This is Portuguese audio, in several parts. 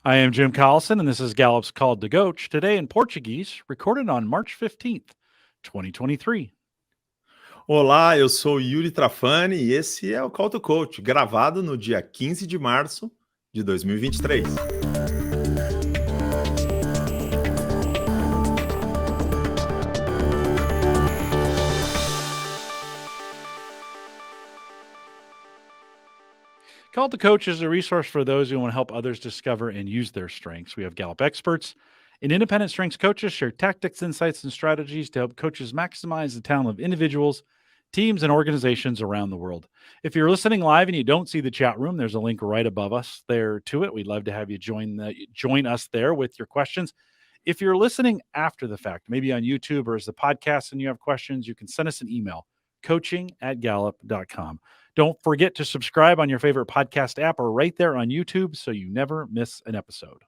I am Jim Collison, and this is Gallup's Called to Coach, today in Portuguese, recorded on March 15th, 2023. Olá, eu sou Yuri Trafani e esse é o Call to Coach, gravado no dia 15 de março de 2023. Called to Coach is a resource for those who want to help others discover and use their strengths. We have Gallup experts and independent strengths coaches share tactics, insights, and strategies to help coaches maximize the talent of individuals, teams, and organizations around the world. If you're listening live and you don't see the chat room, there's a link right above us there to it. We'd love to have you join us there with your questions. If you're listening after the fact, maybe on YouTube or as the podcast, and you have questions, you can send us an email, coaching@gallup.com. Don't forget to subscribe on your favorite podcast app or right there on YouTube so you never miss an episode.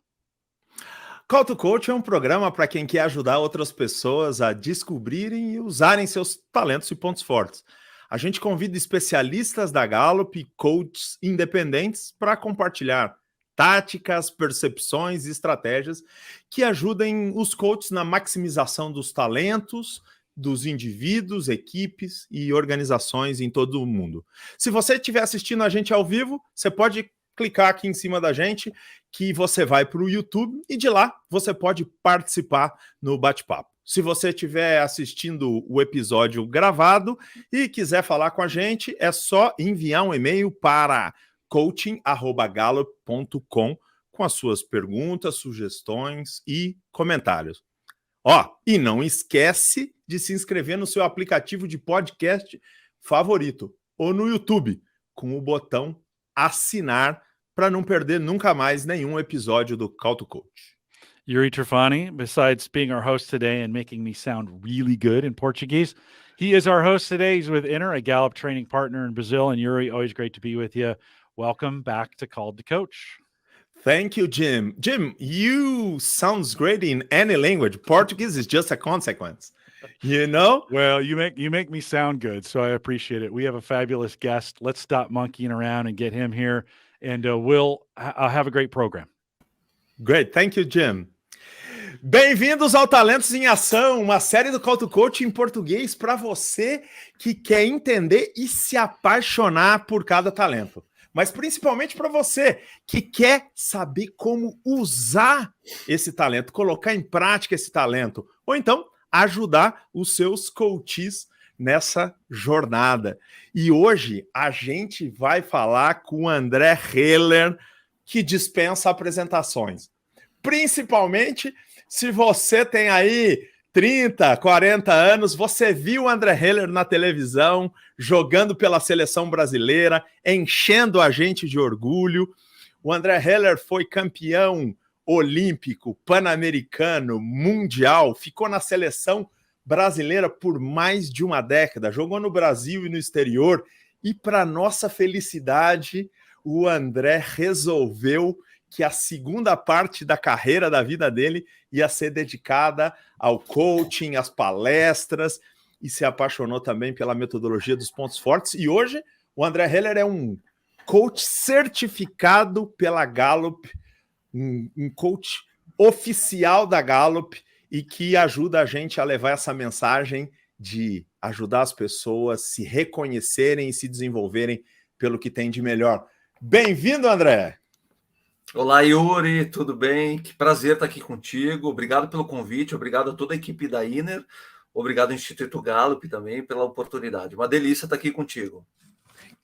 Call to Coach é um programa para quem quer ajudar outras pessoas a descobrirem e usarem seus talentos e pontos fortes. A gente convida especialistas da Gallup e coaches independentes para compartilhar táticas, percepções e estratégias que ajudem os coaches na maximização dos talentos, dos indivíduos, equipes e organizações em todo o mundo. Se você estiver assistindo a gente ao vivo, você pode clicar aqui em cima da gente que você vai para o YouTube e de lá você pode participar no bate-papo. Se você estiver assistindo o episódio gravado e quiser falar com a gente, é só enviar um e-mail para coaching@gallup.com com as suas perguntas, sugestões e comentários. E não esquece de se inscrever no seu aplicativo de podcast favorito ou no YouTube com o botão assinar para não perder nunca mais nenhum episódio do Call to Coach. Yuri Trafani, besides being our host today and making me sound really good in Portuguese, he is our host today. He's with Inner, a Gallup training partner in Brazil. And Yuri, always great to be with you. Welcome back to Called to Coach. Thank you, Jim. Jim, you sounds great in any language. Portuguese is just a consequence, you know? Well, you make me sound good, so I appreciate it. We have a fabulous guest. Let's stop monkeying around and get him here, and we'll have a great program. Great. Thank you, Jim. Bem-vindos ao Talentos em Ação, uma série do Call to Coach em português para você que quer entender e se apaixonar por cada talento. Mas principalmente para você que quer saber como usar esse talento, colocar em prática esse talento, ou então ajudar os seus coaches nessa jornada. E hoje a gente vai falar com o André Heller, que dispensa apresentações. Principalmente se você tem aí 30, 40 anos, você viu o André Heller na televisão, jogando pela seleção brasileira, enchendo a gente de orgulho. O André Heller foi campeão olímpico, pan-americano, mundial, ficou na seleção brasileira por mais de uma década, jogou no Brasil e no exterior, e para nossa felicidade, o André resolveu que a segunda parte da carreira da vida dele ia ser dedicada ao coaching, às palestras, e se apaixonou também pela metodologia dos pontos fortes. E hoje o André Heller é um coach certificado pela Gallup, um coach oficial da Gallup e que ajuda a gente a levar essa mensagem de ajudar as pessoas a se reconhecerem e se desenvolverem pelo que tem de melhor. Bem-vindo, André! Olá, Yuri, tudo bem? Que prazer estar aqui contigo. Obrigado pelo convite, obrigado a toda a equipe da Inner, obrigado ao Instituto Gallup também pela oportunidade. Uma delícia estar aqui contigo.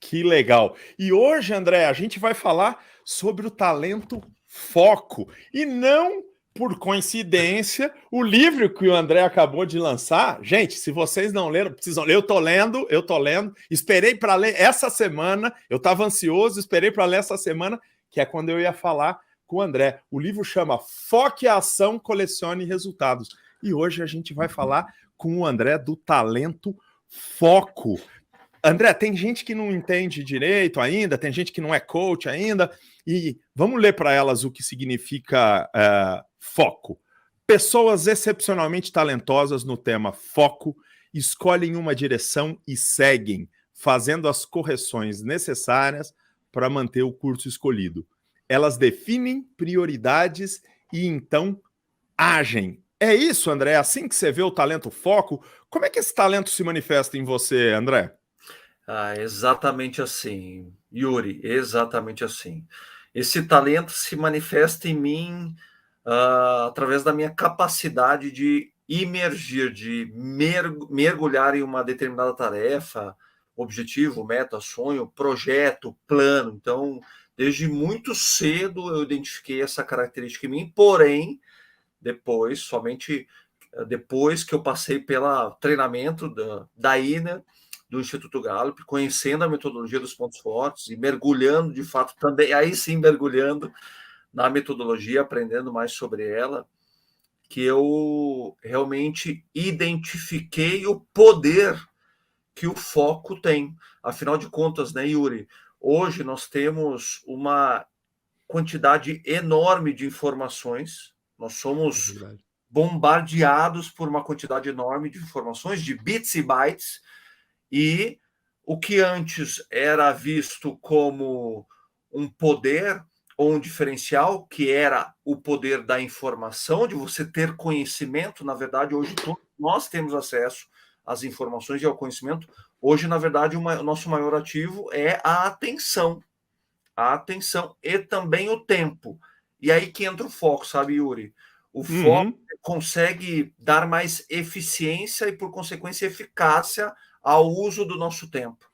Que legal! E hoje, André, a gente vai falar sobre o talento foco. E não por coincidência, o livro que o André acabou de lançar, gente, se vocês não leram, precisam ler. Eu tô lendo, esperei para ler essa semana, eu estava ansioso, esperei para ler essa semana, que é quando eu ia falar com o André. O livro chama Foque a Ação, Colecione Resultados. E hoje a gente vai falar com o André do talento foco. André, tem gente que não entende direito ainda, tem gente que não é coach ainda, e vamos ler para elas o que significa foco. Pessoas excepcionalmente talentosas no tema foco escolhem uma direção e seguem, fazendo as correções necessárias para manter o curso escolhido. elas definem prioridades e então agem. É isso, André? É assim que você vê o talento foco? Como é que esse talento se manifesta em você, André? Exatamente assim, Yuri, exatamente assim. Esse talento se manifesta em mim através da minha capacidade de imergir, de mergulhar em uma determinada tarefa, objetivo, meta, sonho, projeto, plano. Então, desde muito cedo eu identifiquei essa característica em mim, porém, somente depois que eu passei pelo treinamento da INA, do Instituto Gallup, conhecendo a metodologia dos pontos fortes e mergulhando, de fato, também, aí sim, mergulhando na metodologia, aprendendo mais sobre ela, que eu realmente identifiquei o poder que o foco tem. Afinal de contas, né, Yuri? Hoje nós temos uma quantidade enorme de informações, nós É somos verdade. bombardeados por uma quantidade enorme de informações, de bits e bytes, e o que antes era visto como um poder ou um diferencial, que era o poder da informação, de você ter conhecimento, na verdade, hoje todos nós temos acesso às informações e ao conhecimento. Hoje, na verdade, o nosso maior ativo é a atenção e também o tempo. E aí que entra o foco, sabe, Yuri? O foco Uhum. consegue dar mais eficiência e, por consequência, eficácia ao uso do nosso tempo.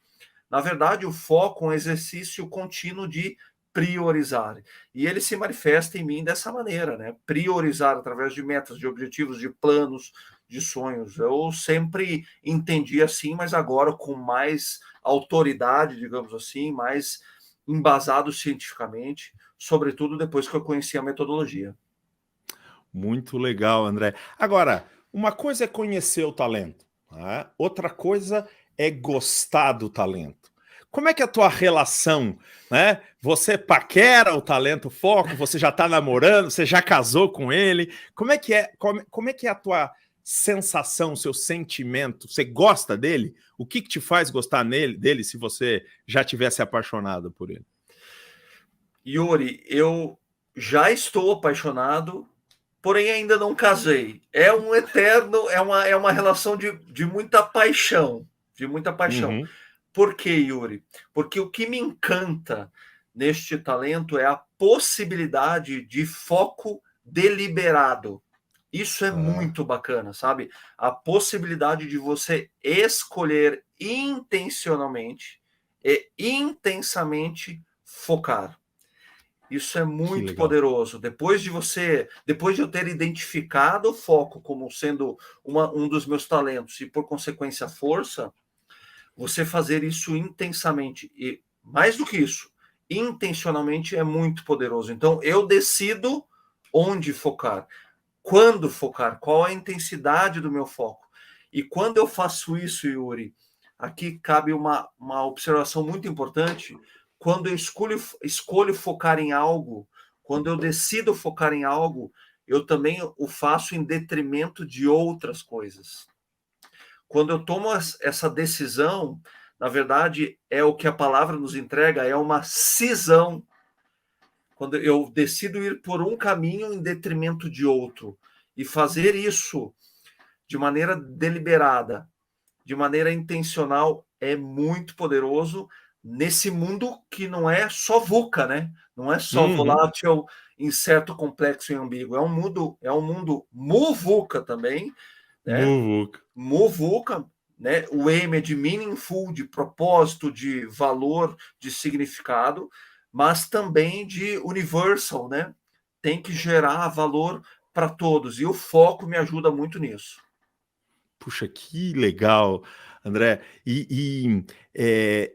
Na verdade, o foco é um exercício contínuo de priorizar. E ele se manifesta em mim dessa maneira, né? Priorizar através de metas, de objetivos, de planos, de sonhos. Eu sempre entendi assim, mas agora com mais autoridade, digamos assim, mais embasado cientificamente, sobretudo depois que eu conheci a metodologia. Muito legal, André. Agora, uma coisa é conhecer o talento, tá? Outra coisa é gostar do talento. Como é que é a tua relação, né? Você paquera o talento foco, você já está namorando, você já casou com ele? Como é que é a tua sensação, seu sentimento? Você gosta dele? O que te faz gostar dele se você já tivesse apaixonado por ele? Yuri, eu já estou apaixonado, porém ainda não casei. É um eterno, é uma relação de muita paixão, de muita paixão. Uhum. Por quê, Yuri? Porque o que me encanta neste talento é a possibilidade de foco deliberado. Isso é Ah, muito bacana, sabe? A possibilidade de você escolher intencionalmente e intensamente focar. Isso é que muito legal. poderoso. Depois de eu ter identificado o foco como sendo um dos meus talentos e, por consequência, a força, você fazer isso intensamente e, mais do que isso, intencionalmente é muito poderoso. Então, eu decido onde focar, quando focar, qual a intensidade do meu foco. E quando eu faço isso, Yuri, aqui cabe uma observação muito importante. Quando eu escolho focar em algo, quando eu decido focar em algo, eu também o faço em detrimento de outras coisas. Quando eu tomo essa decisão, na verdade, é o que a palavra nos entrega, é uma cisão. Quando eu decido ir por um caminho em detrimento de outro e fazer isso de maneira deliberada, de maneira intencional, é muito poderoso nesse mundo que não é só VUCA, né? Não é só Uhum. volátil, incerto, complexo e ambíguo. É um mundo MUVUCA também, né? Muvuca. MUVUCA, né? O M é de meaningful, de propósito, de valor, de significado, mas também de universal, né? Tem que gerar valor para todos. E o foco me ajuda muito nisso. Puxa, que legal, André. É,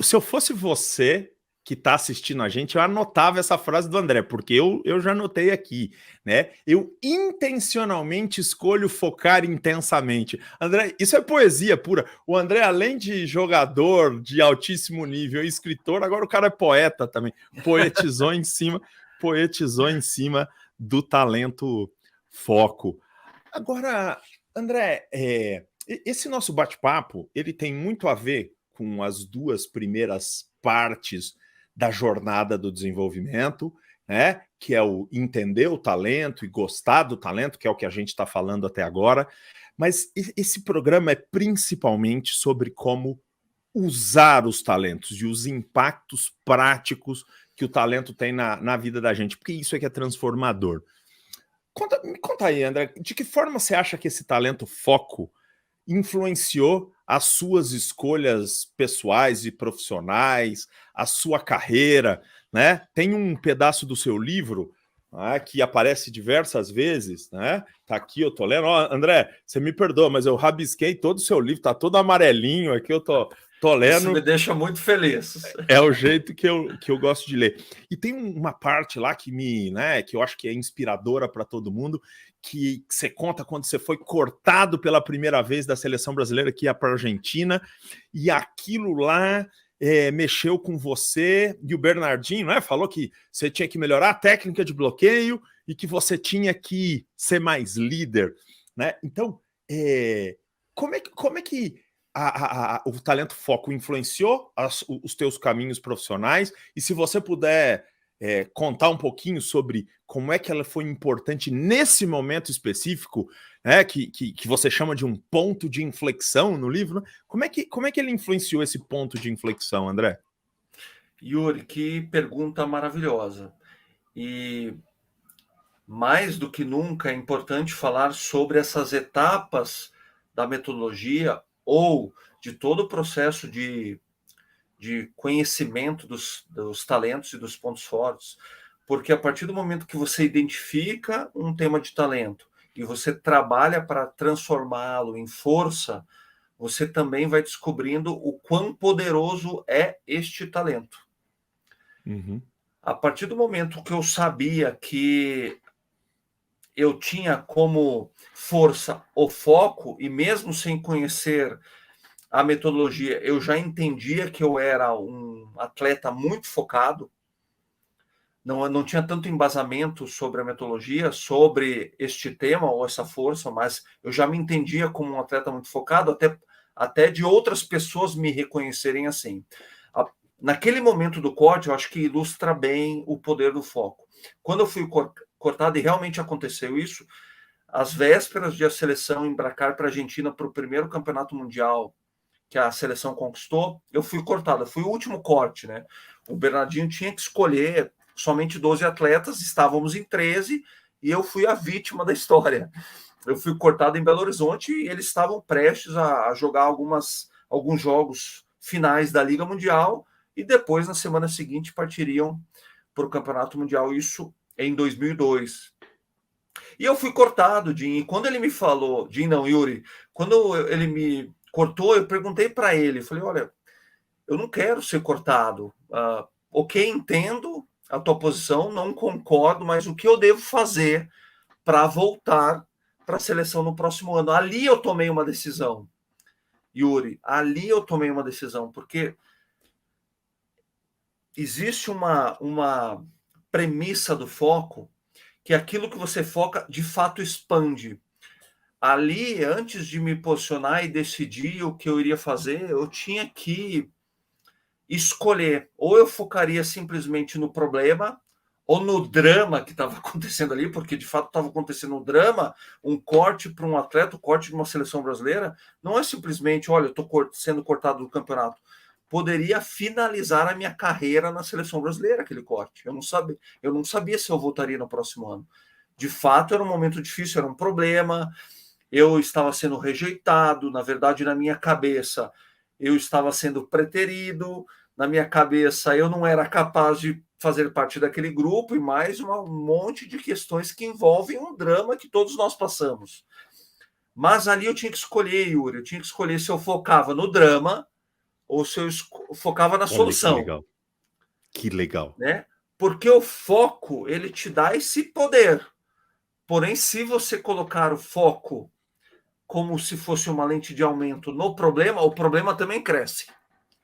se eu fosse você que está assistindo a gente, eu anotava essa frase do André, porque eu já anotei aqui, né? Eu intencionalmente escolho focar intensamente. André, isso é poesia pura. O André, além de jogador de altíssimo nível e escritor, agora o cara é poeta também. Poetizou em cima do talento foco. Agora, André, esse nosso bate-papo ele tem muito a ver com as duas primeiras partes da jornada do desenvolvimento, né? Que é o entender o talento e gostar do talento, que é o que a gente está falando até agora. Mas esse programa é principalmente sobre como usar os talentos e os impactos práticos que o talento tem na vida da gente, porque isso é que é transformador. Me conta aí, André, de que forma você acha que esse talento foco influenciou as suas escolhas pessoais e profissionais, a sua carreira, né? Tem um pedaço do seu livro, né, que aparece diversas vezes, né? Tá aqui, eu tô lendo. Ó, André, você me perdoa, mas eu rabisquei todo o seu livro, tá todo amarelinho aqui, eu tô lendo. Isso me deixa muito feliz. É o jeito que eu gosto de ler. E tem uma parte lá que que eu acho que é inspiradora para todo mundo, que você conta quando você foi cortado pela primeira vez da seleção brasileira que ia para a Argentina, e aquilo lá mexeu com você, e o Bernardinho, né, falou que você tinha que melhorar a técnica de bloqueio e que você tinha que ser mais líder, né? Então, como é que o talento foco influenciou os teus caminhos profissionais? E se você puder contar um pouquinho sobre como é que ela foi importante nesse momento específico, né, que você chama de um ponto de inflexão no livro, né? Como é que ele influenciou esse ponto de inflexão, André? Yuri, que pergunta maravilhosa. E mais do que nunca é importante falar sobre essas etapas da metodologia ou de todo o processo de conhecimento dos talentos e dos pontos fortes, porque a partir do momento que você identifica um tema de talento e você trabalha para transformá-lo em força, você também vai descobrindo o quão poderoso é este talento. Uhum. A partir do momento que eu sabia que eu tinha como força o foco, e mesmo sem conhecer a metodologia, eu já entendia que eu era um atleta muito focado, não tinha tanto embasamento sobre a metodologia, sobre este tema ou essa força, mas eu já me entendia como um atleta muito focado, até de outras pessoas me reconhecerem assim. Naquele momento do corte, eu acho que ilustra bem o poder do foco. Quando eu fui cortado, e realmente aconteceu isso, às vésperas de a seleção embarcar para a Argentina para o primeiro campeonato mundial que a seleção conquistou, eu fui cortado, eu fui o último corte, né? O Bernardinho tinha que escolher somente 12 atletas, estávamos em 13, e eu fui a vítima da história. Eu fui cortado em Belo Horizonte e eles estavam prestes a jogar alguns jogos finais da Liga Mundial, e depois, na semana seguinte, partiriam para o Campeonato Mundial, isso em 2002. E eu fui cortado, Jim, e quando ele me falou, Jim não, Yuri, quando ele me cortou, eu perguntei para ele, falei, olha, eu não quero ser cortado, ok, entendo a tua posição, não concordo, mas o que eu devo fazer para voltar para a seleção no próximo ano? Ali eu tomei uma decisão, Yuri, ali eu tomei uma decisão, porque existe uma premissa do foco, que aquilo que você foca, de fato, expande. Ali, antes de me posicionar e decidir o que eu iria fazer, eu tinha que escolher. Ou eu focaria simplesmente no problema, ou no drama que estava acontecendo ali, porque de fato estava acontecendo um drama, um corte para um atleta, um corte de uma seleção brasileira, não é simplesmente, olha, eu estou sendo cortado do campeonato. Poderia finalizar a minha carreira na seleção brasileira, aquele corte. Eu não sabia se eu voltaria no próximo ano. De fato, era um momento difícil, era um problema, eu estava sendo rejeitado, na verdade, na minha cabeça, eu estava sendo preterido, na minha cabeça, eu não era capaz de fazer parte daquele grupo, e mais um monte de questões que envolvem um drama que todos nós passamos. Mas ali eu tinha que escolher, Yuri, eu tinha que escolher se eu focava no drama ou se eu focava na solução. Que legal. Que legal. Né? Porque o foco, ele te dá esse poder. Porém, se você colocar o foco como se fosse uma lente de aumento no problema, o problema também cresce.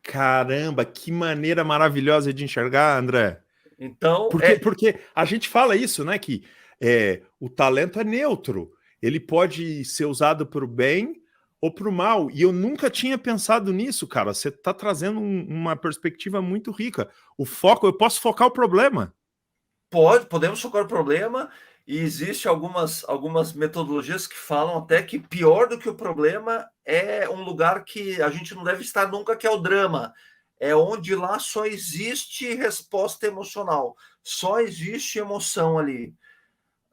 Caramba, que maneira maravilhosa de enxergar, André. Então, porque a gente fala isso, né? Que o talento é neutro. Ele pode ser usado para o bem ou para o mal. E eu nunca tinha pensado nisso, cara. Você está trazendo uma perspectiva muito rica. O foco, eu posso focar o problema. Podemos focar o problema, e existe algumas metodologias que falam até que pior do que o problema é um lugar que a gente não deve estar nunca, que é o drama. É onde lá só existe resposta emocional, só existe emoção ali.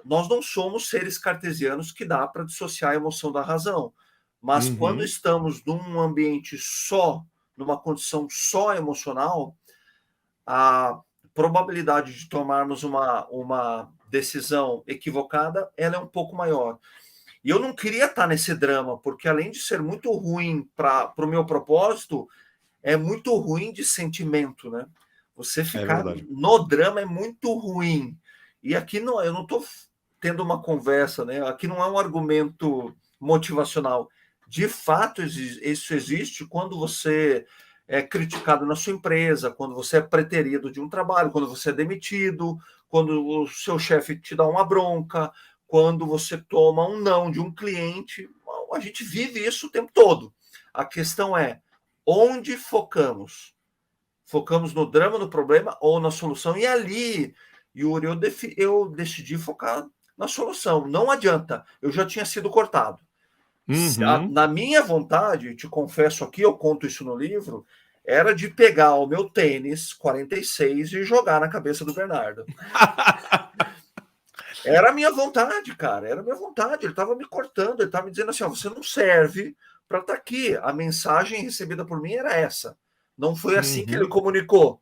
Nós não somos seres cartesianos que dá para dissociar a emoção da razão, mas quando estamos num ambiente só, numa condição só emocional, a probabilidade de tomarmos uma decisão equivocada, ela é um pouco maior. E eu não queria estar nesse drama, porque além de ser muito ruim para o meu propósito, é muito ruim de sentimento, né? Você ficar no drama é muito ruim. E aqui não, eu não estou tendo uma conversa, né? Aqui não é um argumento motivacional. De fato, isso existe quando você é criticado na sua empresa, quando você é preterido de um trabalho, quando você é demitido, quando o seu chefe te dá uma bronca, quando você toma um não de um cliente. A gente vive isso o tempo todo. A questão é, onde focamos? Focamos no drama, no problema ou na solução? E ali, Yuri, eu decidi focar na solução. Não adianta, eu já tinha sido cortado. Na minha vontade, te confesso aqui, eu conto isso no livro, era de pegar o meu tênis 46 e jogar na cabeça do Bernardo. Era a minha vontade, cara, era a minha vontade. Ele estava me cortando, ele estava me dizendo assim, ó, você não serve para estar aqui. A mensagem recebida por mim era essa. Não foi assim que ele comunicou,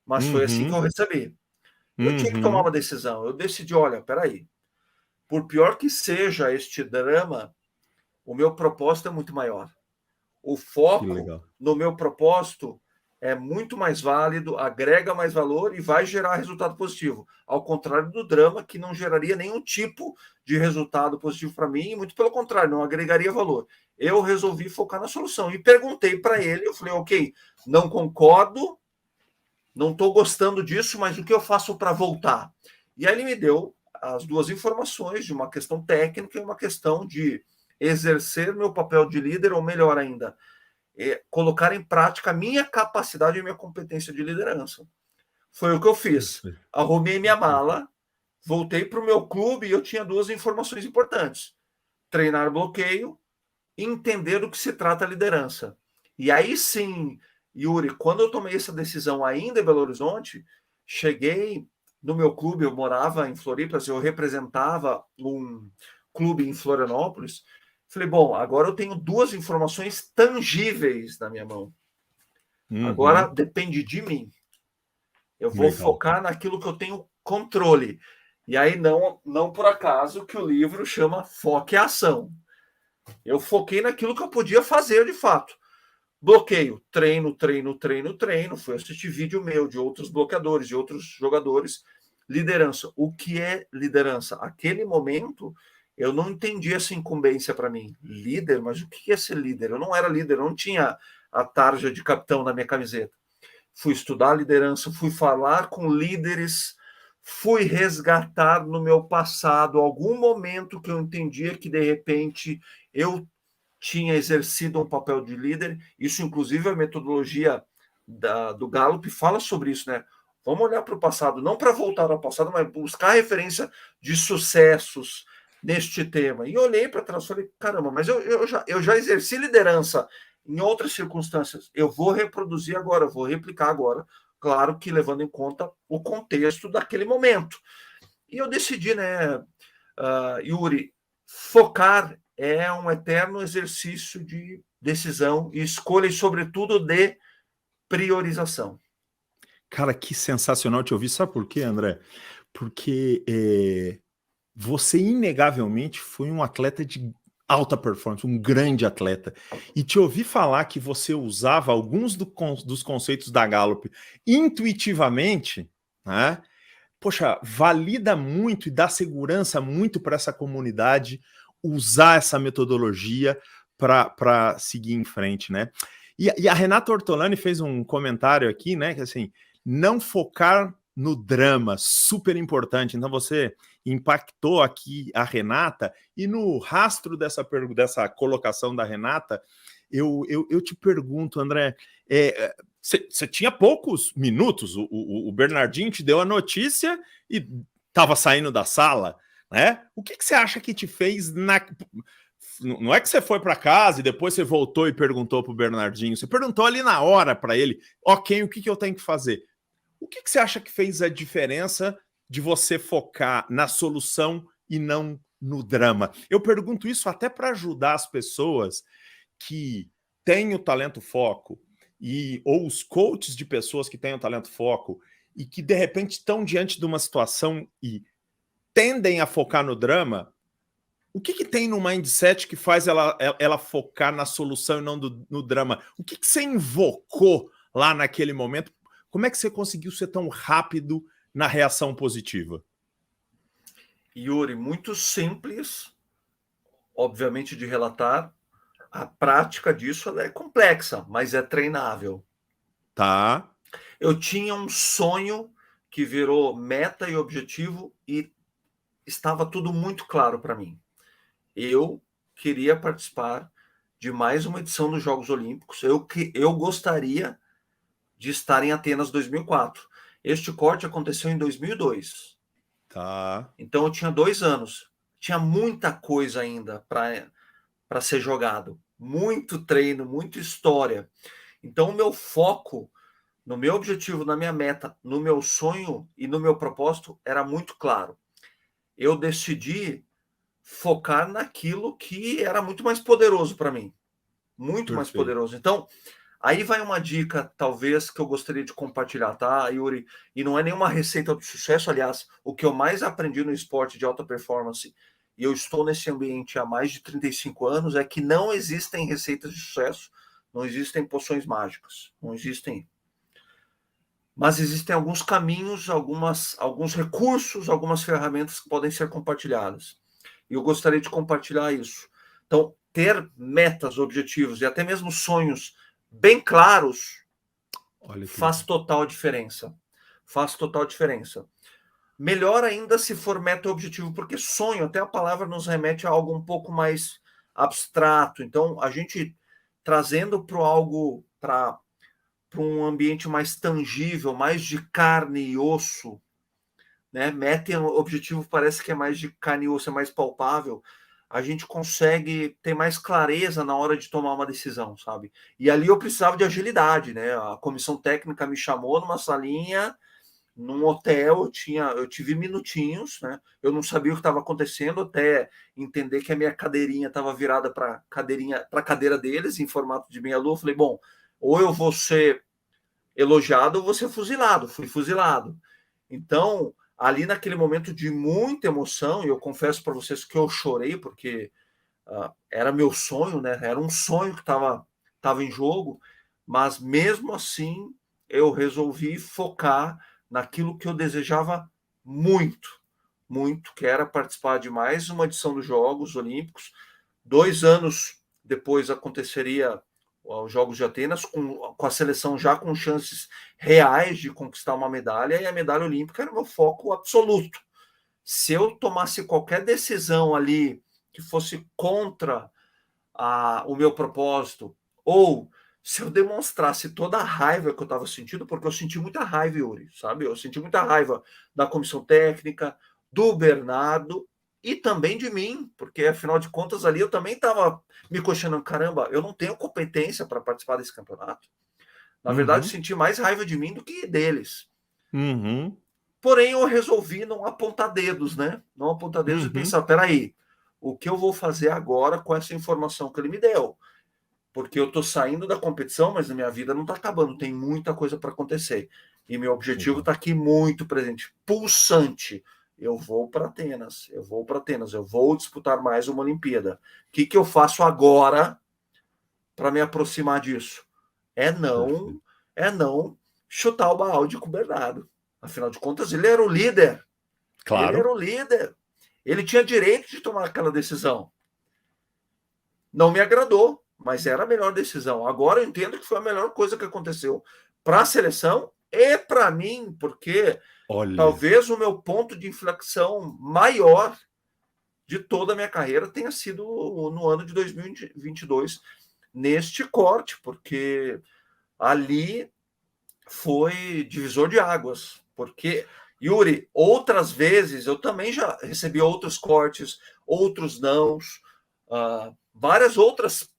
mas foi assim que eu recebi. Eu tinha que tomar uma decisão. Eu decidi, olha, peraí, por pior que seja este drama, o meu propósito é muito maior. O foco no meu propósito é muito mais válido, agrega mais valor e vai gerar resultado positivo. Ao contrário do drama, que não geraria nenhum tipo de resultado positivo para mim, e muito pelo contrário, não agregaria valor. Eu resolvi focar na solução e perguntei para ele, eu falei, ok, não concordo, não estou gostando disso, mas o que eu faço para voltar? E aí ele me deu as duas informações de uma questão técnica e uma questão de exercer meu papel de líder, ou melhor ainda, colocar em prática a minha capacidade e minha competência de liderança. Foi o que eu fiz. Arrumei minha mala, voltei para o meu clube e eu tinha duas informações importantes. Treinar bloqueio e entender do que se trata a liderança. E aí sim, Yuri, quando eu tomei essa decisão ainda em Belo Horizonte, cheguei no meu clube, eu morava em Floripa, eu representava um clube em Florianópolis. Falei, bom, agora eu tenho duas informações tangíveis na minha mão. Agora depende de mim. Eu vou focar naquilo que eu tenho controle. E aí, não por acaso que o livro chama Foco e Ação. Eu foquei naquilo que eu podia fazer de fato. Bloqueio, treino. Fui assistir vídeo meu de outros bloqueadores, de outros jogadores. Liderança. O que é liderança? Aquele momento, eu não entendi essa incumbência para mim. Líder? Mas o que é ser líder? Eu não era líder, eu não tinha a tarja de capitão na minha camiseta. Fui estudar liderança, fui falar com líderes, fui resgatar no meu passado algum momento que eu entendia que, de repente, eu tinha exercido um papel de líder. Isso, inclusive, a metodologia do Gallup fala sobre isso, né? Vamos olhar para o passado, não para voltar ao passado, mas buscar referência de sucessos neste tema. E olhei para trás e falei, caramba, mas eu já exerci liderança em outras circunstâncias. Eu vou reproduzir agora, vou replicar agora, claro que levando em conta o contexto daquele momento. E eu decidi, né, Yuri, focar é um eterno exercício de decisão e escolha, e, sobretudo, de priorização. Cara, que sensacional te ouvir. Sabe por quê, André? Porque você, inegavelmente, foi um atleta de alta performance, um grande atleta. E te ouvir falar que você usava alguns dos conceitos da Gallup intuitivamente, né? Poxa, valida muito e dá segurança muito para essa comunidade usar essa metodologia para seguir em frente, né? E a Renata Ortolani fez um comentário aqui, né? Que assim, não focar no drama, super importante. Então você impactou aqui a Renata, e no rastro dessa colocação da Renata, eu te pergunto, André, você tinha poucos minutos, o Bernardinho te deu a notícia e estava saindo da sala, né? O que você acha que te fez Não é que você foi para casa e depois você voltou e perguntou para o Bernardinho, você perguntou ali na hora para ele, ok, o que eu tenho que fazer? O que você acha que fez a diferença de você focar na solução e não no drama? Eu pergunto isso até para ajudar as pessoas que têm o talento foco, ou os coaches de pessoas que têm o talento foco e que de repente estão diante de uma situação e tendem a focar no drama. O que tem no mindset que faz ela focar na solução e não no drama? O que você invocou lá naquele momento? Como é que você conseguiu ser tão rápido na reação positiva? Yuri, muito simples, obviamente, de relatar. A prática disso ela é complexa, mas é treinável. Tá. Eu tinha um sonho que virou meta e objetivo e estava tudo muito claro para mim. Eu queria participar de mais uma edição dos Jogos Olímpicos. Eu gostaria de estar em Atenas 2004. Este corte aconteceu em 2002. Tá. Então eu tinha 2 anos. Tinha muita coisa ainda para ser jogado. Muito treino, muita história. Então o meu foco, no meu objetivo, na minha meta, no meu sonho e no meu propósito era muito claro. Eu decidi focar naquilo que era muito mais poderoso para mim. Muito mais poderoso. Então, aí vai uma dica, talvez, que eu gostaria de compartilhar, tá, Yuri? E não é nenhuma receita de sucesso, aliás, o que eu mais aprendi no esporte de alta performance, e eu estou nesse ambiente há mais de 35 anos, é que não existem receitas de sucesso, não existem poções mágicas, não existem. Mas existem alguns caminhos, alguns recursos, algumas ferramentas que podem ser compartilhadas. E eu gostaria de compartilhar isso. Então, ter metas, objetivos e até mesmo sonhos bem claros faz total diferença. Faz total diferença. Melhor ainda se for meta e objetivo, porque sonho, até a palavra nos remete a algo um pouco mais abstrato. Então, a gente trazendo para algo, para um ambiente mais tangível, mais de carne e osso, né? Meta e objetivo parece que é mais de carne e osso, é mais palpável. A gente consegue ter mais clareza na hora de tomar uma decisão, sabe? E ali eu precisava de agilidade, né? A comissão técnica me chamou numa salinha, num hotel, eu tive minutinhos, né? Eu não sabia o que estava acontecendo até entender que a minha cadeirinha estava virada para a cadeira deles, em formato de meia-lua. Falei, bom, ou eu vou ser elogiado ou vou ser fuzilado. Fui fuzilado. Então, ali naquele momento de muita emoção, e eu confesso para vocês que eu chorei, porque era meu sonho, né? Era um sonho que estava em jogo, mas mesmo assim eu resolvi focar naquilo que eu desejava muito, muito, que era participar de mais uma edição dos Jogos Olímpicos. 2 anos depois aconteceria os Jogos de Atenas, com a seleção já com chances reais de conquistar uma medalha, e a medalha olímpica era o meu foco absoluto. Se eu tomasse qualquer decisão ali que fosse contra o meu propósito, ou se eu demonstrasse toda a raiva que eu estava sentindo, porque eu senti muita raiva, Yuri, sabe? Eu senti muita raiva da comissão técnica, do Bernardo e também de mim, porque afinal de contas ali eu também estava me questionando, caramba, eu não tenho competência para participar desse campeonato. Na verdade, eu senti mais raiva de mim do que deles. Porém, eu resolvi não apontar dedos, né? Não apontar dedos e pensar, peraí, o que eu vou fazer agora com essa informação que ele me deu? Porque eu estou saindo da competição, mas a minha vida não está acabando, tem muita coisa para acontecer. E meu objetivo está aqui muito presente, pulsante. Eu vou para Atenas, eu vou disputar mais uma Olimpíada. O que eu faço agora para me aproximar disso? É não chutar o balde com o Bernardo. Afinal de contas, ele era o líder. Claro. Ele era o líder. Ele tinha direito de tomar aquela decisão. Não me agradou, mas era a melhor decisão. Agora eu entendo que foi a melhor coisa que aconteceu para a seleção E para mim, porque Olha, talvez o meu ponto de inflexão maior de toda a minha carreira tenha sido no ano de 2022, neste corte, porque ali foi divisor de águas. Porque, Yuri, outras vezes eu também já recebi outros cortes, outros nãos, várias outras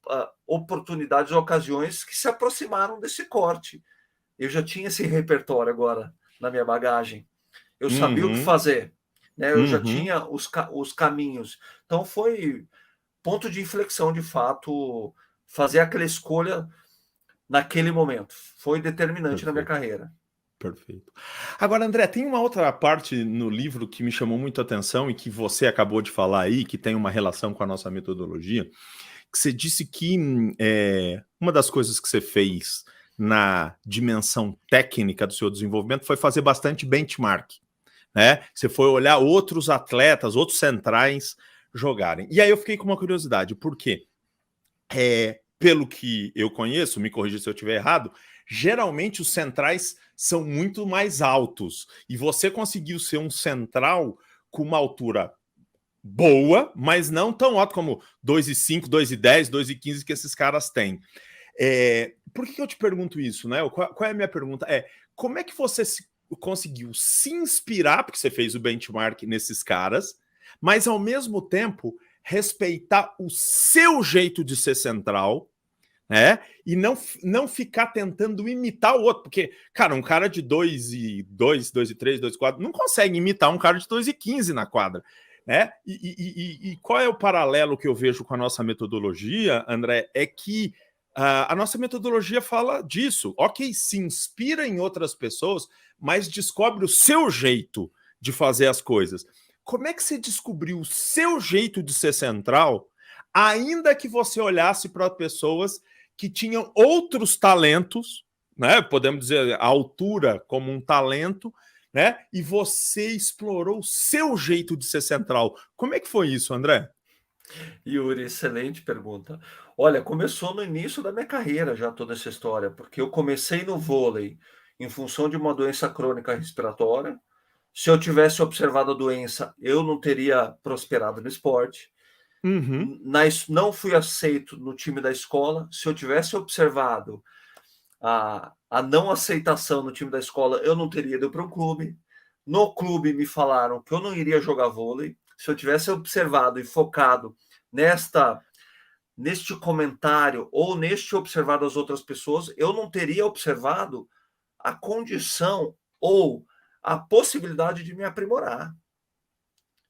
oportunidades, ocasiões que se aproximaram desse corte. Eu já tinha esse repertório agora na minha bagagem. Eu sabia o que uhum, fazer, né? Eu já uhum, tinha os caminhos. Então foi ponto de inflexão, de fato, fazer aquela escolha naquele momento. Foi determinante na minha perfeito. carreira. Perfeito. Agora, André, tem uma outra parte no livro que me chamou muito a atenção e que você acabou de falar aí, que tem uma relação com a nossa metodologia, que você disse que uma das coisas que você fez na dimensão técnica do seu desenvolvimento foi fazer bastante benchmark, né? Você foi olhar outros atletas, outros centrais jogarem. E aí eu fiquei com uma curiosidade, por quê? Pelo que eu conheço, me corrija se eu estiver errado, geralmente os centrais são muito mais altos. E você conseguiu ser um central com uma altura boa, mas não tão alto como 2,5, 2,10, 2,15 que esses caras têm. Por que eu te pergunto isso, né? Qual é a minha pergunta? Como é que você conseguiu se inspirar, porque você fez o benchmark nesses caras, mas ao mesmo tempo respeitar o seu jeito de ser central, né? E não ficar tentando imitar o outro, porque, cara, um cara de 2,2, 2,3, 2,4 não consegue imitar um cara de 2,15 na quadra, né? E qual é o paralelo que eu vejo com a nossa metodologia, André? É que a nossa metodologia fala disso. Ok, se inspira em outras pessoas, mas descobre o seu jeito de fazer as coisas. Como é que você descobriu o seu jeito de ser central, ainda que você olhasse para pessoas que tinham outros talentos, né? Podemos dizer a altura como um talento, né? E você explorou o seu jeito de ser central. Como é que foi isso, André? Yuri, excelente pergunta. Olha, começou no início da minha carreira já toda essa história, porque eu comecei no vôlei em função de uma doença crônica respiratória. Se eu tivesse observado a doença, eu não teria prosperado no esporte. Uhum. Não fui aceito no time da escola. Se eu tivesse observado a não aceitação no time da escola, eu não teria ido para um clube. No clube me falaram que eu não iria jogar vôlei. Se eu tivesse observado e focado neste comentário ou neste observado as outras pessoas, eu não teria observado a condição ou a possibilidade de me aprimorar.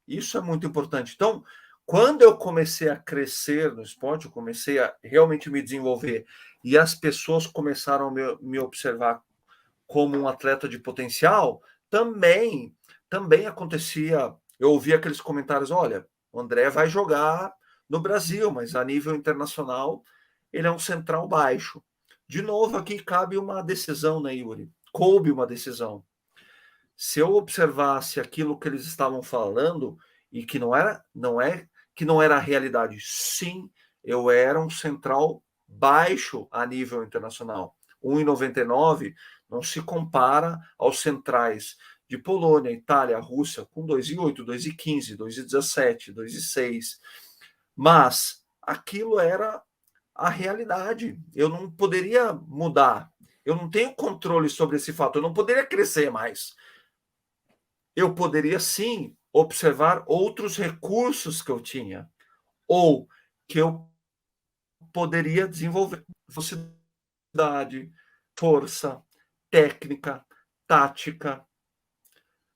Isso é muito importante. Então, quando eu comecei a crescer no esporte, eu comecei a realmente me desenvolver e as pessoas começaram a me observar como um atleta de potencial, também acontecia. Eu ouvia aqueles comentários: olha, o André vai jogar no Brasil, mas a nível internacional ele é um central baixo. De novo, aqui cabe uma decisão, né, Yuri? Coube uma decisão. Se eu observasse aquilo que eles estavam falando e que não era a realidade, sim, eu era um central baixo a nível internacional. 1,99 não se compara aos centrais de Polônia, Itália, Rússia, com 2,8, 2,15, 2,17, 2,6. Mas aquilo era a realidade. Eu não poderia mudar. Eu não tenho controle sobre esse fato. Eu não poderia crescer mais. Eu poderia sim observar outros recursos que eu tinha, ou que eu poderia desenvolver velocidade, força, técnica, tática,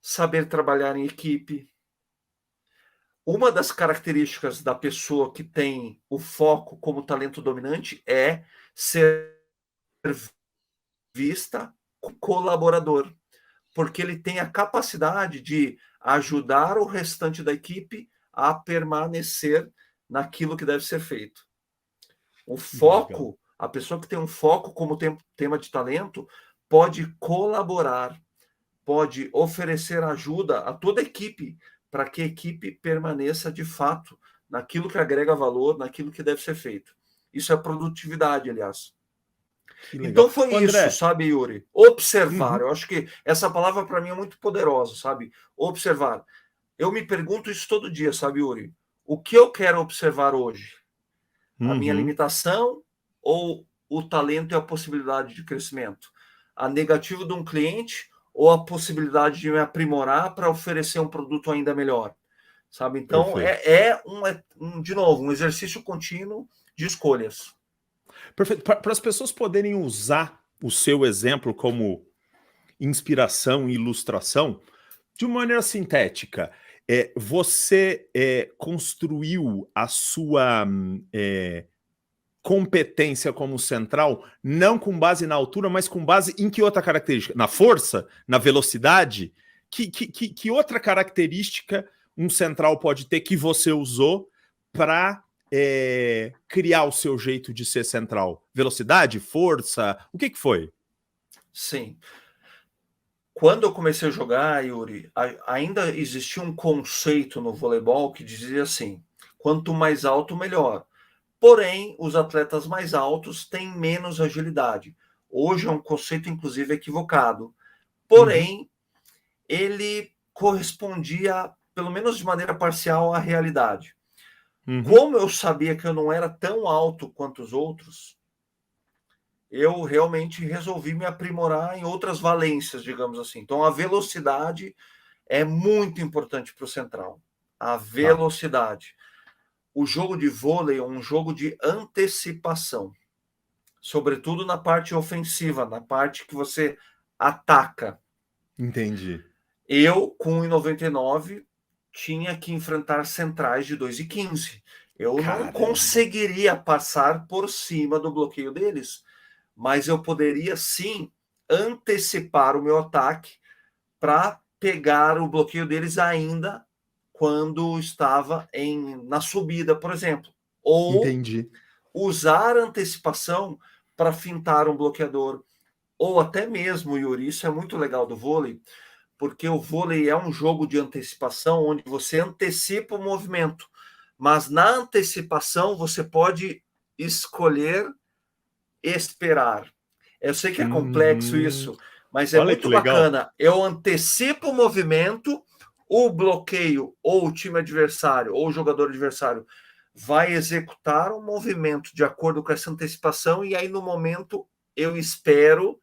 saber trabalhar em equipe. Uma das características da pessoa que tem o foco como talento dominante é ser vista como colaborador, porque ele tem a capacidade de ajudar o restante da equipe a permanecer naquilo que deve ser feito. O Legal. foco, a pessoa que tem um foco como tema de talento, pode colaborar, pode oferecer ajuda a toda a equipe para que a equipe permaneça de fato naquilo que agrega valor, naquilo que deve ser feito. Isso é produtividade, aliás. Que legal. Então foi Ô, isso, André. sabe, Yuri? Observar. Uhum. Eu acho que essa palavra para mim é muito poderosa, sabe? Observar. Eu me pergunto isso todo dia, sabe, Yuri? O que eu quero observar hoje? A minha Uhum. limitação ou o talento e a possibilidade de crescimento? A negativa de um cliente ou a possibilidade de me aprimorar para oferecer um produto ainda melhor? Sabe? Então, Perfeito. de novo, um exercício contínuo de escolhas. Perfeito. Para as pessoas poderem usar o seu exemplo como inspiração e ilustração, de uma maneira sintética, você construiu a sua competência como central, não com base na altura, mas com base em que outra característica? Na força? Na velocidade? Que outra característica um central pode ter que você usou para criar o seu jeito de ser central? Velocidade? Força? O que foi? Sim. Quando eu comecei a jogar, Yuri, ainda existia um conceito no voleibol que dizia assim: quanto mais alto, melhor. Porém, os atletas mais altos têm menos agilidade. Hoje é um conceito, inclusive, equivocado. Uhum, Porém, ele correspondia, pelo menos de maneira parcial, à realidade. uhum. Como eu sabia que eu não era tão alto quanto os outros, eu realmente resolvi me aprimorar em outras valências, digamos assim. Então, a velocidade é muito importante para o central. A Tá, velocidade. O jogo de vôlei é um jogo de antecipação, sobretudo na parte ofensiva, na parte que você ataca. entendi. Eu, com 1,99, tinha que enfrentar centrais de 2,15. Eu não Caramba. conseguiria passar por cima do bloqueio deles, mas eu poderia sim antecipar o meu ataque para pegar o bloqueio deles ainda quando estava na subida, por exemplo. Ou Entendi. usar a antecipação para fintar um bloqueador. Ou até mesmo, Yuri, isso é muito legal do vôlei, porque o vôlei é um jogo de antecipação onde você antecipa o movimento, mas na antecipação você pode escolher esperar. Eu sei que é complexo Uhum. isso, mas é Olha que muito legal. bacana. Eu antecipo o movimento, o bloqueio, ou o time adversário, ou o jogador adversário vai executar um movimento de acordo com essa antecipação, e aí no momento eu espero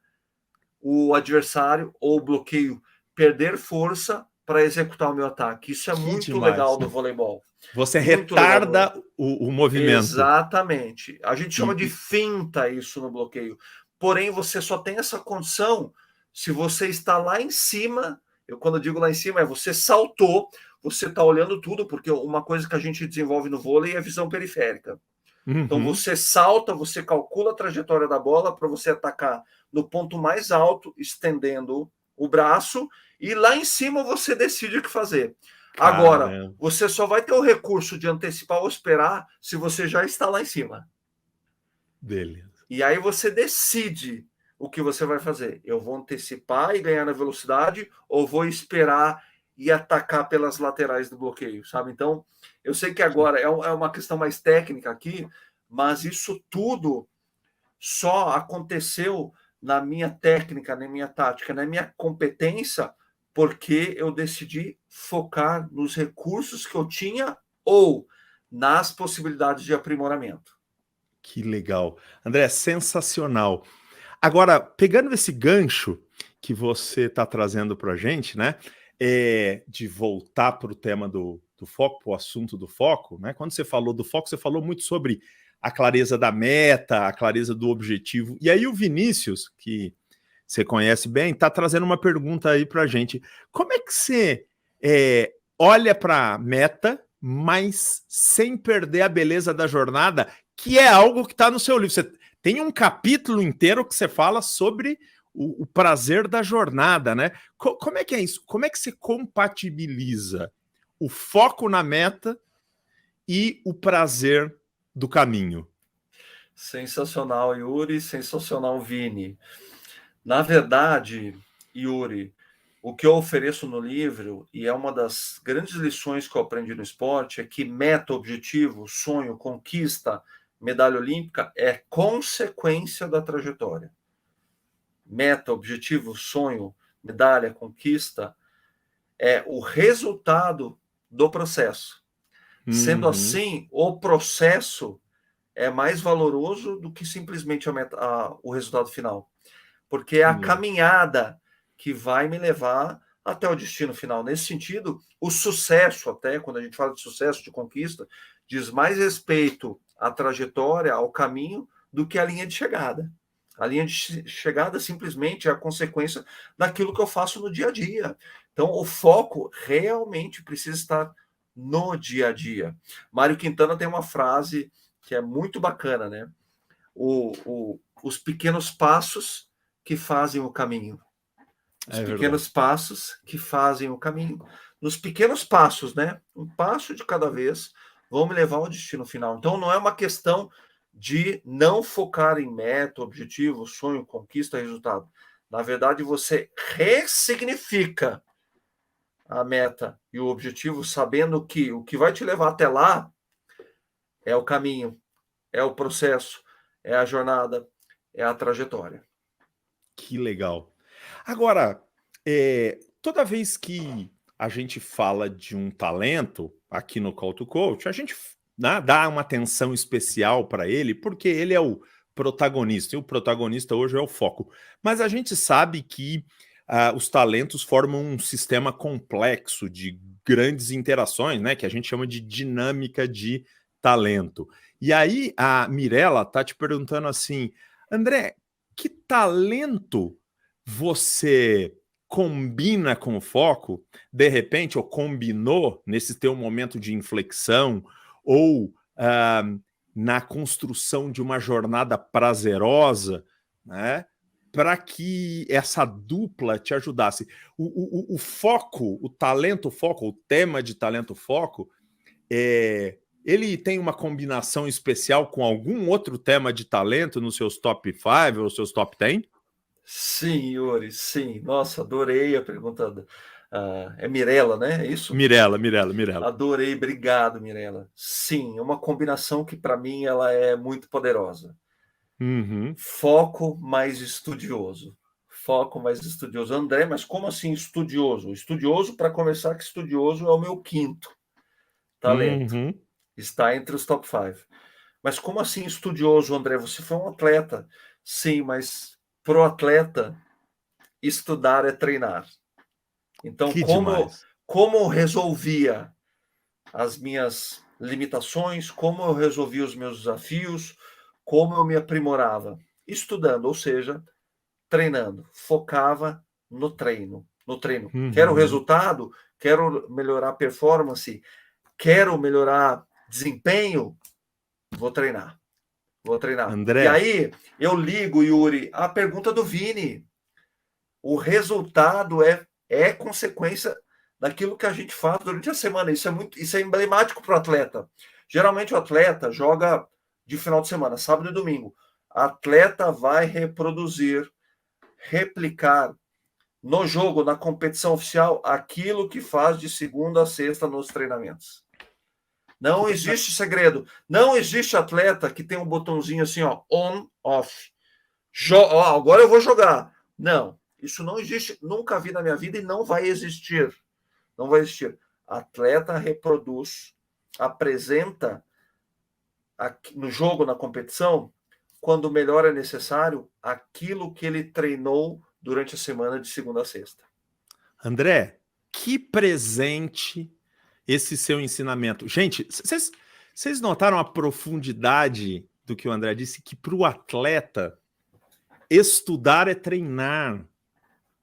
o adversário ou o bloqueio perder força para executar o meu ataque. Isso é Que muito legal demais. do voleibol. Você Muito legal do retarda voleibol. o movimento. Exatamente. A gente chama E, de e- finta isso no bloqueio. Porém, você só tem essa condição se você está lá em cima. Eu, quando eu digo lá em cima, é você saltou, você está olhando tudo, porque uma coisa que a gente desenvolve no vôlei é a visão periférica. Então, Uhum. você salta, você calcula a trajetória da bola para você atacar no ponto mais alto, estendendo o braço, e lá em cima você decide o que fazer. Agora, Caramba. você só vai ter o recurso de antecipar ou esperar se você já está lá em cima. Beleza. E aí você decide o que você vai fazer. Eu vou antecipar e ganhar na velocidade, ou vou esperar e atacar pelas laterais do bloqueio, sabe? Então, eu sei que agora é uma questão mais técnica aqui, mas isso tudo só aconteceu na minha técnica, na minha tática, na minha competência, porque eu decidi focar nos recursos que eu tinha ou nas possibilidades de aprimoramento. Que legal. André, sensacional. Agora, pegando esse gancho que você está trazendo para a gente, né? De voltar para o tema do foco, para o assunto do foco, né? Quando você falou do foco, você falou muito sobre a clareza da meta, a clareza do objetivo. E aí o Vinícius, que você conhece bem, está trazendo uma pergunta aí para a gente. Como é que você olha para a meta, mas sem perder a beleza da jornada, que é algo que está no seu livro? Você tem um capítulo inteiro que você fala sobre o prazer da jornada, né? Como é que é isso? Como é que você compatibiliza o foco na meta e o prazer do caminho? Sensacional, Yuri, sensacional, Vini. Na verdade, Yuri, o que eu ofereço no livro, e é uma das grandes lições que eu aprendi no esporte, é que meta, objetivo, sonho, conquista medalha olímpica é consequência da trajetória. Meta, objetivo, sonho, medalha, conquista é o resultado do processo. Sendo assim, o processo é mais valoroso do que simplesmente o resultado final. Porque é a caminhada que vai me levar até o destino final. Nesse sentido, o sucesso, até quando a gente fala de sucesso, de conquista, diz mais respeito à trajetória, ao caminho, do que à linha de chegada. A linha de chegada simplesmente é a consequência daquilo que eu faço no dia a dia. Então, o foco realmente precisa estar no dia a dia. Mário Quintana tem uma frase que é muito bacana, né? Os pequenos passos que fazem o caminho. Os pequenos passos que fazem o caminho. Nos pequenos passos, né? Um passo de cada vez vão me levar ao destino final. Então, não é uma questão de não focar em meta, objetivo, sonho, conquista, resultado. Na verdade, você ressignifica a meta e o objetivo, sabendo que o que vai te levar até lá é o caminho, é o processo, é a jornada, é a trajetória. Que legal. Agora, toda vez que a gente fala de um talento aqui no Call to Coach, a gente dá uma atenção especial para ele, porque ele é o protagonista, e o protagonista hoje é o foco. Mas a gente sabe que os talentos formam um sistema complexo de grandes interações, né, que a gente chama de dinâmica de talento. E aí a Mirella está te perguntando assim, André, que talento você combina com o foco, de repente, ou combinou nesse teu momento de inflexão, ou na construção de uma jornada prazerosa, né, para que essa dupla te ajudasse. O foco, o talento foco, o tema de talento foco, ele tem uma combinação especial com algum outro tema de talento nos seus top 5 ou seus top 10? Sim, Yuri, sim. Nossa, adorei a pergunta. É Mirella, né? É isso? Mirella. Adorei, obrigado, Mirella. Sim, é uma combinação que para mim ela é muito poderosa. Foco mais estudioso. Foco mais estudioso. André, mas como assim estudioso? Estudioso, para começar, que estudioso é o meu quinto talento. Está entre os top 5. Mas como assim estudioso, André? Você foi um atleta. Sim, mas pro atleta, estudar é treinar. Então, como eu resolvia as minhas limitações, como eu resolvia os meus desafios, como eu me aprimorava? Estudando, ou seja, treinando. Focava no treino. Quero resultado? Quero melhorar a performance? Quero melhorar desempenho? Vou treinar. André. E aí, eu ligo, Yuri, a pergunta do Vini. O resultado é consequência daquilo que a gente faz durante a semana. Isso é emblemático para o atleta. Geralmente o atleta joga de final de semana, sábado e domingo. O atleta vai replicar no jogo, na competição oficial, aquilo que faz de segunda a sexta nos treinamentos. Não existe segredo. Não existe atleta que tem um botãozinho assim, ó, on, off. Agora eu vou jogar. Não, isso não existe. Nunca vi na minha vida e não vai existir. Não vai existir. Atleta reproduz, apresenta no jogo, na competição, quando melhor é necessário, aquilo que ele treinou durante a semana de segunda a sexta. André, que presente esse seu ensinamento. Gente, vocês notaram a profundidade do que o André disse? Que para o atleta, estudar é treinar.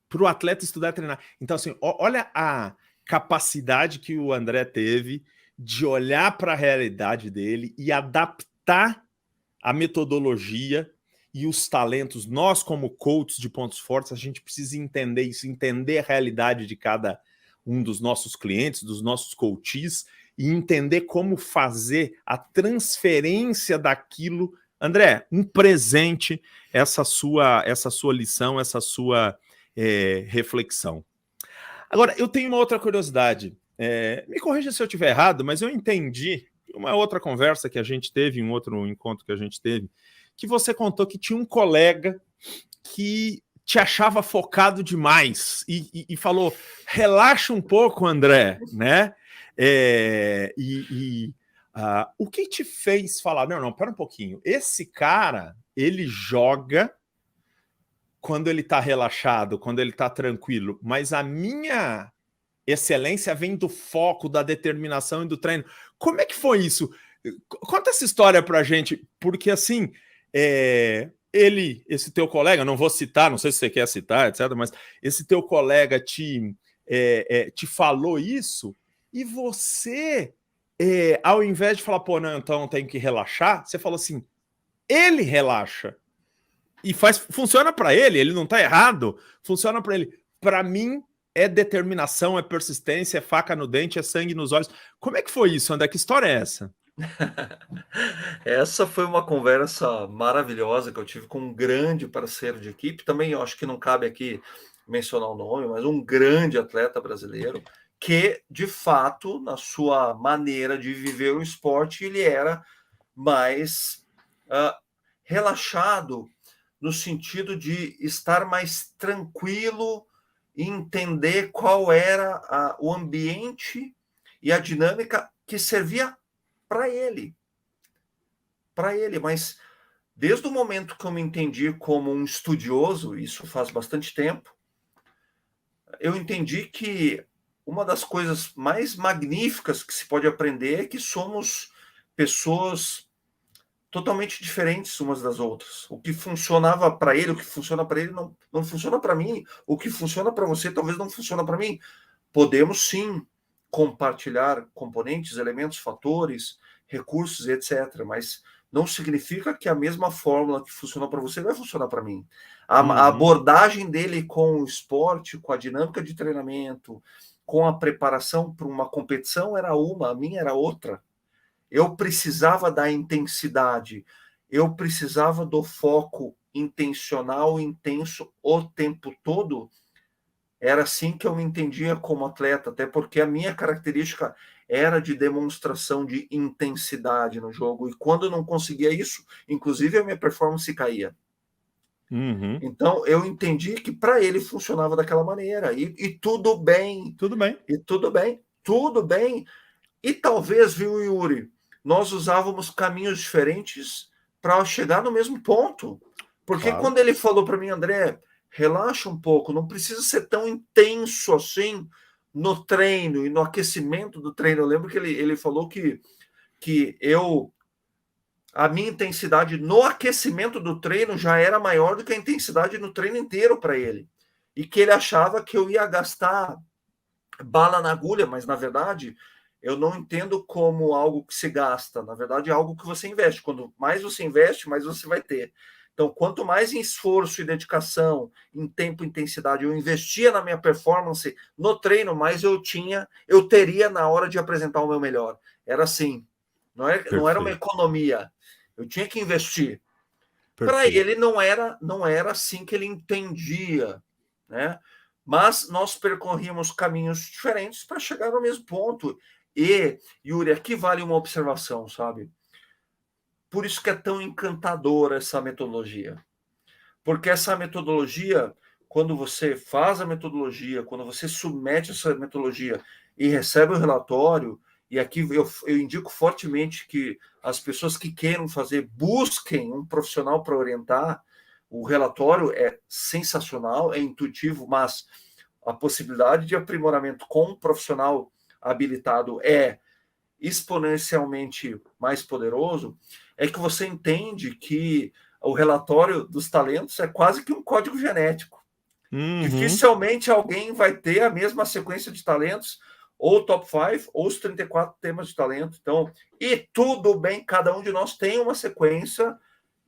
Para o atleta, estudar é treinar. Então, assim, olha a capacidade que o André teve de olhar para a realidade dele e adaptar a metodologia e os talentos. Nós, como coaches de pontos fortes, a gente precisa entender isso, entender a realidade de cada um dos nossos clientes, dos nossos coaches, e entender como fazer a transferência daquilo. André, um presente essa sua lição, essa sua reflexão. Agora, eu tenho uma outra curiosidade. Me corrija se eu estiver errado, mas eu entendi, numa outra conversa que a gente teve, em um outro encontro que a gente teve, que você contou que tinha um colega que te achava focado demais e falou, relaxa um pouco, André, né? O que te fez falar, não, pera um pouquinho, esse cara, ele joga quando ele tá relaxado, quando ele tá tranquilo, mas a minha excelência vem do foco, da determinação e do treino. Como é que foi isso? Conta essa história pra gente, porque assim, esse teu colega, não vou citar, não sei se você quer citar, etc., mas esse teu colega te falou isso e você, ao invés de falar, pô, não, então tem que relaxar, você falou assim, ele relaxa. E funciona para ele não tá errado, funciona para ele. Para mim, é determinação, é persistência, é faca no dente, é sangue nos olhos. Como é que foi isso, André? Que história é essa? Essa foi uma conversa maravilhosa que eu tive com um grande parceiro de equipe. Também eu acho que não cabe aqui mencionar o nome, mas um grande atleta brasileiro que, de fato, na sua maneira de viver o esporte, ele era mais relaxado, no sentido de estar mais tranquilo e entender qual era o ambiente e a dinâmica que servia para ele. Mas desde o momento que eu me entendi como um estudioso, isso faz bastante tempo, eu entendi que uma das coisas mais magníficas que se pode aprender é que somos pessoas totalmente diferentes umas das outras. O que funcionava para ele, o que funciona para ele não funciona para mim. O que funciona para você talvez não funcione para mim. Podemos sim compartilhar componentes, elementos, fatores, recursos, etc. Mas não significa que a mesma fórmula que funcionou para você vai funcionar para mim. A abordagem dele com o esporte, com a dinâmica de treinamento, com a preparação para uma competição era uma, a minha era outra. Eu precisava da intensidade, eu precisava do foco intencional, intenso o tempo todo. Era assim que eu me entendia como atleta, até porque a minha característica era de demonstração de intensidade no jogo. E quando eu não conseguia isso, inclusive a minha performance caía. Então eu entendi que para ele funcionava daquela maneira. E tudo bem. Tudo bem. E tudo bem. Tudo bem. E talvez, viu, Yuri, nós usávamos caminhos diferentes para chegar no mesmo ponto. Porque Claro. quando ele falou para mim, André, relaxa um pouco, não precisa ser tão intenso assim no treino e no aquecimento do treino. Eu lembro que ele falou que a minha intensidade no aquecimento do treino já era maior do que a intensidade no treino inteiro para ele. E que ele achava que eu ia gastar bala na agulha, mas na verdade eu não entendo como algo que se gasta. Na verdade é algo que você investe. Quanto mais você investe, mais você vai ter. Então, quanto mais em esforço e dedicação, em tempo e intensidade eu investia na minha performance no treino, mais eu teria na hora de apresentar o meu melhor. Era assim. Não era uma economia. Eu tinha que investir. Para ele não era assim que ele entendia, né? Mas nós percorríamos caminhos diferentes para chegar no mesmo ponto. E, Yuri, aqui vale uma observação, sabe? Por isso que é tão encantadora essa metodologia. Porque essa metodologia, quando você faz a metodologia, quando você submete essa metodologia e recebe o relatório, e aqui eu indico fortemente que as pessoas que queiram fazer, busquem um profissional para orientar. O relatório é sensacional, é intuitivo, mas a possibilidade de aprimoramento com um profissional habilitado é exponencialmente mais poderoso. É que você entende que o relatório dos talentos é quase que um código genético. Dificilmente alguém vai ter a mesma sequência de talentos, ou top 5, ou os 34 temas de talento. Então, e tudo bem, cada um de nós tem uma sequência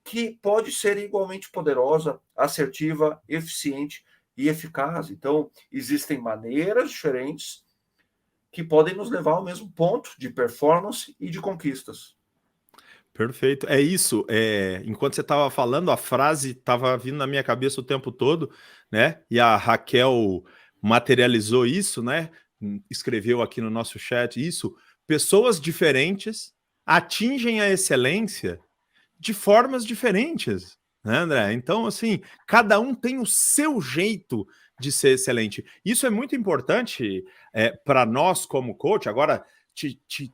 que pode ser igualmente poderosa, assertiva, eficiente e eficaz. Então, existem maneiras diferentes que podem nos levar ao mesmo ponto de performance e de conquistas. Perfeito. É isso. Enquanto você estava falando, a frase estava vindo na minha cabeça o tempo todo, né? E a Raquel materializou isso, né? Escreveu aqui no nosso chat isso. Pessoas diferentes atingem a excelência de formas diferentes, né, André? Então, assim, cada um tem o seu jeito de ser excelente. Isso é muito importante para nós como coach. Agora,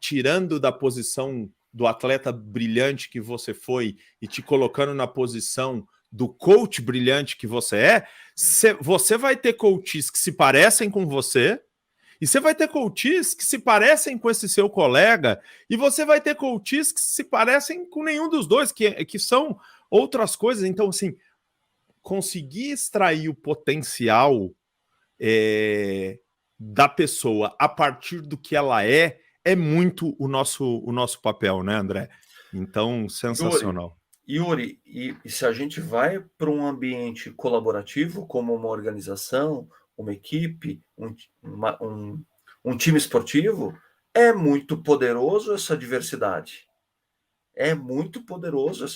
tirando da posição do atleta brilhante que você foi e te colocando na posição do coach brilhante que você é, você vai ter coaches que se parecem com você, e você vai ter coaches que se parecem com esse seu colega, e você vai ter coaches que se parecem com nenhum dos dois, que são outras coisas. Então, assim, conseguir extrair o potencial da pessoa a partir do que ela é muito o nosso papel, né, André? Então, sensacional. Yuri, e se a gente vai para um ambiente colaborativo, como uma organização, uma equipe, um time esportivo, é muito poderoso essa diversidade. É muito poderosa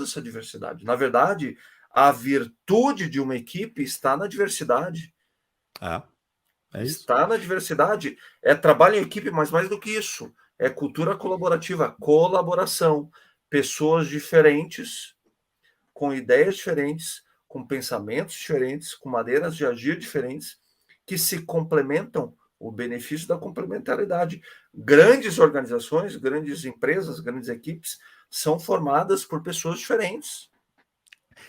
essa diversidade. Na verdade, a virtude de uma equipe está na diversidade. É isso. Está na diversidade. É trabalho em equipe, mas mais do que isso. É cultura colaborativa, colaboração. Pessoas diferentes, com ideias diferentes, com pensamentos diferentes, com maneiras de agir diferentes, que se complementam, o benefício da complementaridade. Grandes organizações, grandes empresas, grandes equipes são formadas por pessoas diferentes.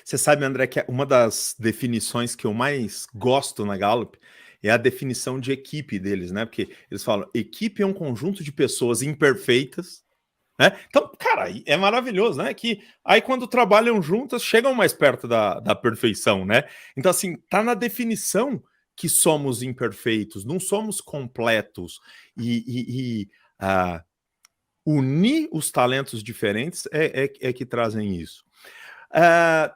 Você sabe, André, que uma das definições que eu mais gosto na Gallup é a definição de equipe deles, né? Porque eles falam, equipe é um conjunto de pessoas imperfeitas, né? Então, cara, é maravilhoso, né? Que aí quando trabalham juntas, chegam mais perto da perfeição, né? Então, assim, tá na definição que somos imperfeitos, não somos completos. Unir os talentos diferentes é que trazem isso.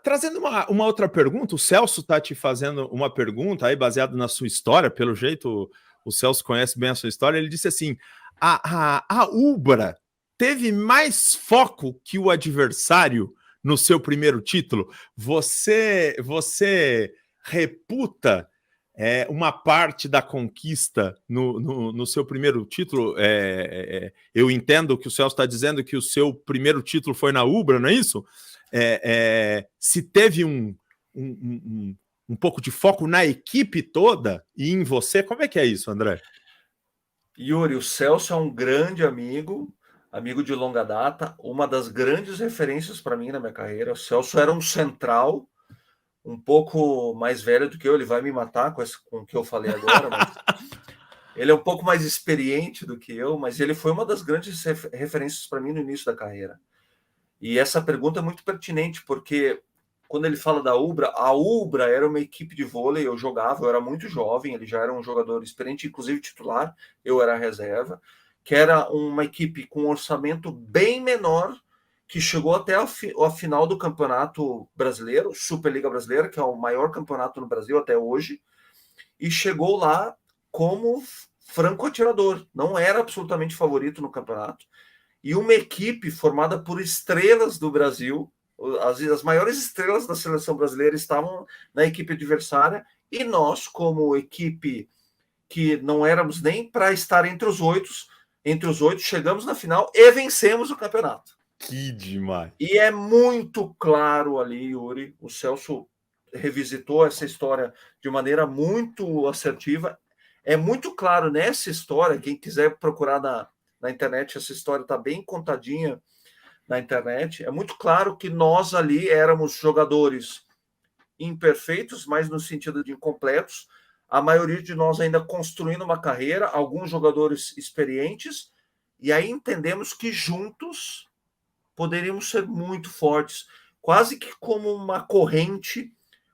Trazendo uma outra pergunta, o Celso está te fazendo uma pergunta aí baseado na sua história, pelo jeito o Celso conhece bem a sua história. Ele disse assim: a Ubra teve mais foco que o adversário no seu primeiro título. Você reputa uma parte da conquista no seu primeiro título? Eu entendo que o Celso está dizendo que o seu primeiro título foi na Ubra, não é isso? Se teve um pouco de foco na equipe toda e em você, como é que é isso, André? Yuri, o Celso é um grande amigo de longa data, uma das grandes referências para mim na minha carreira. O Celso era um central, um pouco mais velho do que eu, ele vai me matar com o que eu falei agora, mas ele é um pouco mais experiente do que eu, mas ele foi uma das grandes referências para mim no início da carreira. E essa pergunta é muito pertinente, porque quando ele fala da Ubra, a Ubra era uma equipe de vôlei, eu jogava, eu era muito jovem, ele já era um jogador experiente, inclusive titular, eu era reserva, que era uma equipe com um orçamento bem menor, que chegou até a final do Campeonato Brasileiro, Superliga Brasileira, que é o maior campeonato no Brasil até hoje, e chegou lá como franco atirador, não era absolutamente favorito no campeonato, e uma equipe formada por estrelas do Brasil, as maiores estrelas da seleção brasileira estavam na equipe adversária, e nós, como equipe que não éramos nem para estar entre os oito, chegamos na final e vencemos o campeonato. Que demais! E é muito claro ali, Yuri, o Celso revisitou essa história de maneira muito assertiva. É muito claro nessa história, quem quiser procurar na internet, essa história está bem contadinha na internet. É muito claro que nós ali éramos jogadores imperfeitos, mas no sentido de incompletos. A maioria de nós ainda construindo uma carreira, alguns jogadores experientes, e aí entendemos que juntos poderíamos ser muito fortes, quase que como uma corrente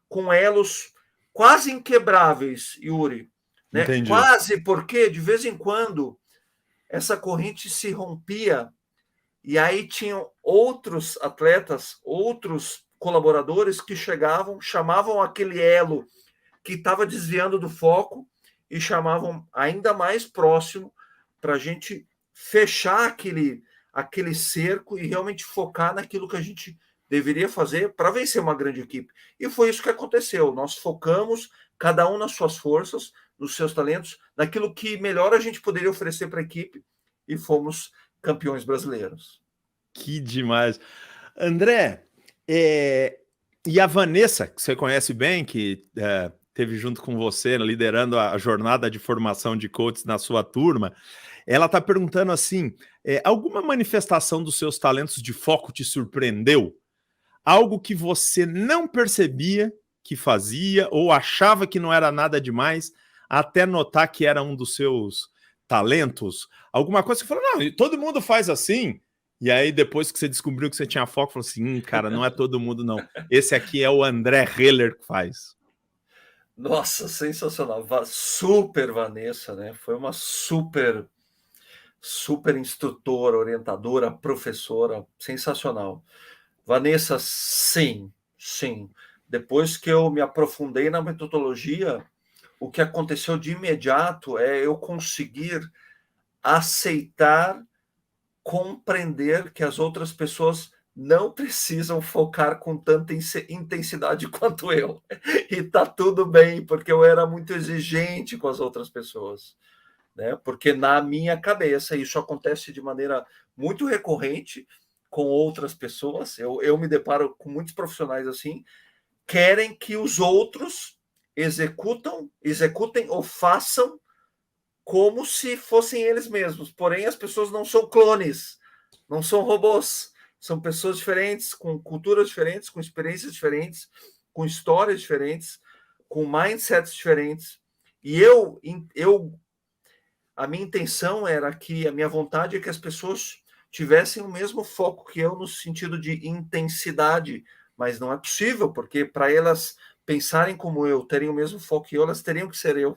com elos quase inquebráveis, Yuri. Né? Quase, porque de vez em quando essa corrente se rompia e aí tinham outros atletas, outros colaboradores que chamavam aquele elo que estava desviando do foco e chamavam ainda mais próximo para a gente fechar aquele cerco e realmente focar naquilo que a gente deveria fazer para vencer uma grande equipe. E foi isso que aconteceu. Nós focamos, cada um nas suas forças, nos seus talentos, naquilo que melhor a gente poderia oferecer para a equipe, e fomos campeões brasileiros. Que demais. André, e a Vanessa, que você conhece bem, que teve junto com você, liderando a jornada de formação de coaches na sua turma, ela está perguntando assim, alguma manifestação dos seus talentos de foco te surpreendeu? Algo que você não percebia que fazia ou achava que não era nada demais, até notar que era um dos seus talentos? Alguma coisa que você falou, não, todo mundo faz assim. E aí, depois que você descobriu que você tinha foco, falou assim, cara, não é todo mundo, não. Esse aqui é o André Heller que faz. Nossa, sensacional. Super Vanessa, né? Foi uma super instrutora, orientadora, professora, sensacional. Vanessa, sim. Depois que eu me aprofundei na metodologia, o que aconteceu de imediato é eu conseguir aceitar, compreender que as outras pessoas não precisam focar com tanta intensidade quanto eu. E tá tudo bem, porque eu era muito exigente com as outras pessoas, né? Porque na minha cabeça isso acontece de maneira muito recorrente com outras pessoas. Eu me deparo com muitos profissionais assim, querem que os outros executem ou façam como se fossem eles mesmos. Porém, as pessoas não são clones, não são robôs. São pessoas diferentes, com culturas diferentes, com experiências diferentes, com histórias diferentes, com mindsets diferentes. E a minha intenção era que, a minha vontade é que as pessoas tivessem o mesmo foco que eu no sentido de intensidade, mas não é possível, porque para elas pensarem como eu, terem o mesmo foco que eu, elas teriam que ser eu,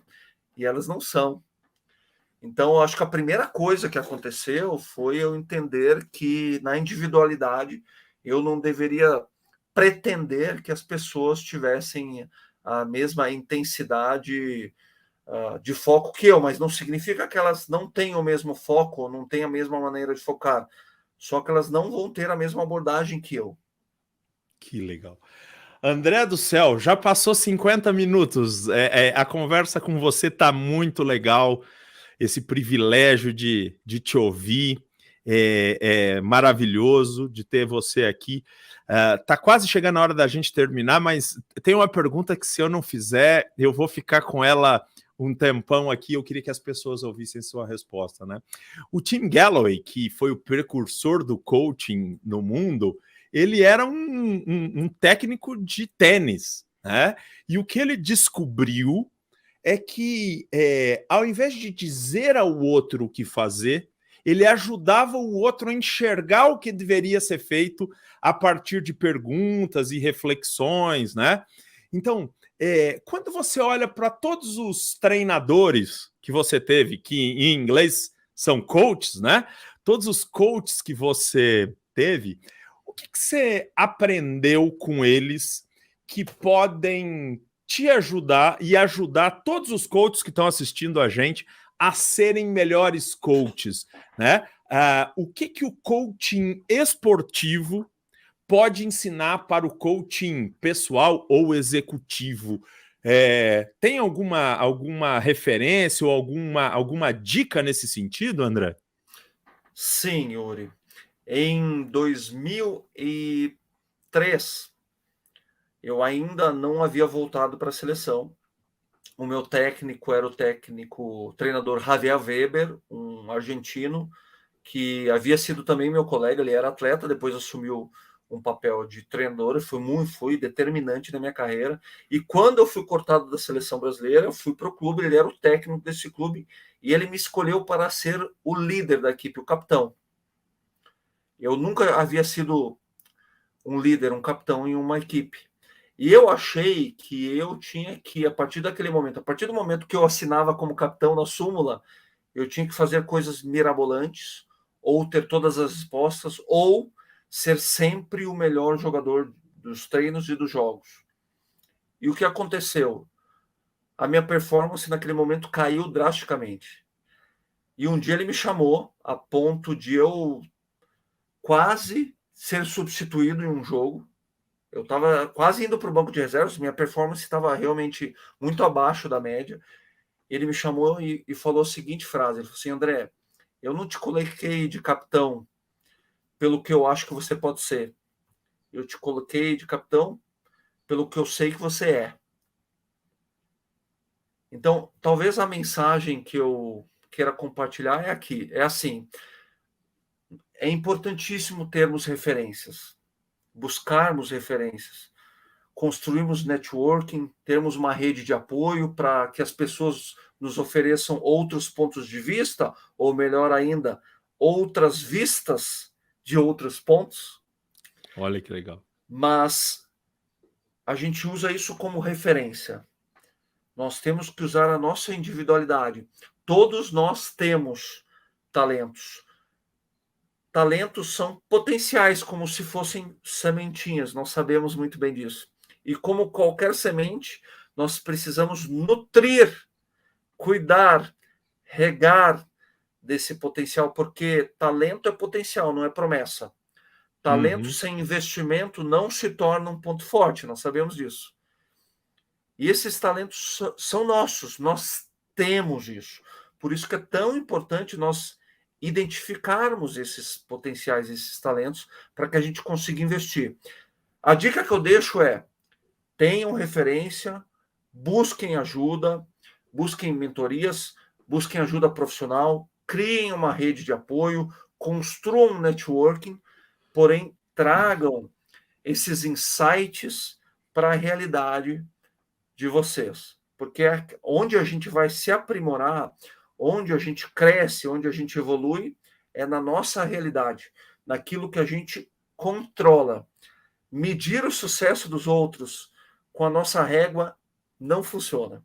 e elas não são. Então, eu acho que a primeira coisa que aconteceu foi eu entender que, na individualidade, eu não deveria pretender que as pessoas tivessem a mesma intensidade de foco que eu, mas não significa que elas não tenham o mesmo foco, não tenham a mesma maneira de focar, só que elas não vão ter a mesma abordagem que eu. Que legal. André do céu, já passou 50 minutos. A conversa com você tá muito legal. Esse privilégio de te ouvir é maravilhoso de ter você aqui. Tá quase chegando a hora da gente terminar, mas tem uma pergunta que, se eu não fizer, eu vou ficar com ela um tempão aqui. Eu queria que as pessoas ouvissem sua resposta, né? O Tim Galloway, que foi o precursor do coaching no mundo, ele era um técnico de tênis, né? E o que ele descobriu é que, ao invés de dizer ao outro o que fazer, ele ajudava o outro a enxergar o que deveria ser feito a partir de perguntas e reflexões, né? Então, quando você olha para todos os treinadores que você teve, que em inglês são coaches, né? Todos os coaches que você teve, o que você aprendeu com eles que podem te ajudar e ajudar todos os coaches que estão assistindo a gente a serem melhores coaches, né? O que o coaching esportivo pode ensinar para o coaching pessoal ou executivo? Tem alguma referência ou alguma dica nesse sentido, André? Sim, Yuri. Em 2003, eu ainda não havia voltado para a seleção. O meu técnico era o treinador Javier Weber, um argentino, que havia sido também meu colega. Ele era atleta, depois assumiu um papel de treinador, foi determinante na minha carreira. E quando eu fui cortado da seleção brasileira, eu fui para o clube, ele era o técnico desse clube, e ele me escolheu para ser o líder da equipe, o capitão. Eu nunca havia sido um líder, um capitão em uma equipe. E eu achei que eu tinha que, a partir do momento que eu assinava como capitão na súmula, eu tinha que fazer coisas mirabolantes, ou ter todas as respostas, ou ser sempre o melhor jogador dos treinos e dos jogos. E o que aconteceu? A minha performance naquele momento caiu drasticamente. E um dia ele me chamou a ponto de eu quase ser substituído em um jogo. Eu estava quase indo para o banco de reservas, minha performance estava realmente muito abaixo da média. Ele me chamou e falou a seguinte frase: ele falou assim, André, Eu não te coloquei de capitão pelo que eu acho que você pode ser. Eu te coloquei de capitão pelo que eu sei que você é. Então, talvez a mensagem que eu queira compartilhar é aqui, é assim: é importantíssimo termos referências, buscarmos referências, construirmos networking, termos uma rede de apoio para que as pessoas nos ofereçam outros pontos de vista, ou melhor ainda, outras vistas de outros pontos. Olha que legal. Mas a gente usa isso como referência. Nós temos que usar a nossa individualidade. Todos nós temos talentos. Talentos são potenciais, como se fossem sementinhas. Nós sabemos muito bem disso. E como qualquer semente, nós precisamos nutrir, cuidar, regar desse potencial, porque talento é potencial, não é promessa. Talento sem investimento não se torna um ponto forte, nós sabemos disso. E esses talentos são nossos, nós temos isso. Por isso que é tão importante nós identificarmos esses potenciais, esses talentos, para que a gente consiga investir. A dica que eu deixo é: tenham referência, busquem ajuda, busquem mentorias, busquem ajuda profissional, criem uma rede de apoio, construam um networking, porém tragam esses insights para a realidade de vocês. Porque é onde a gente vai se aprimorar, onde a gente cresce, onde a gente evolui, é na nossa realidade, naquilo que a gente controla. Medir o sucesso dos outros com a nossa régua não funciona.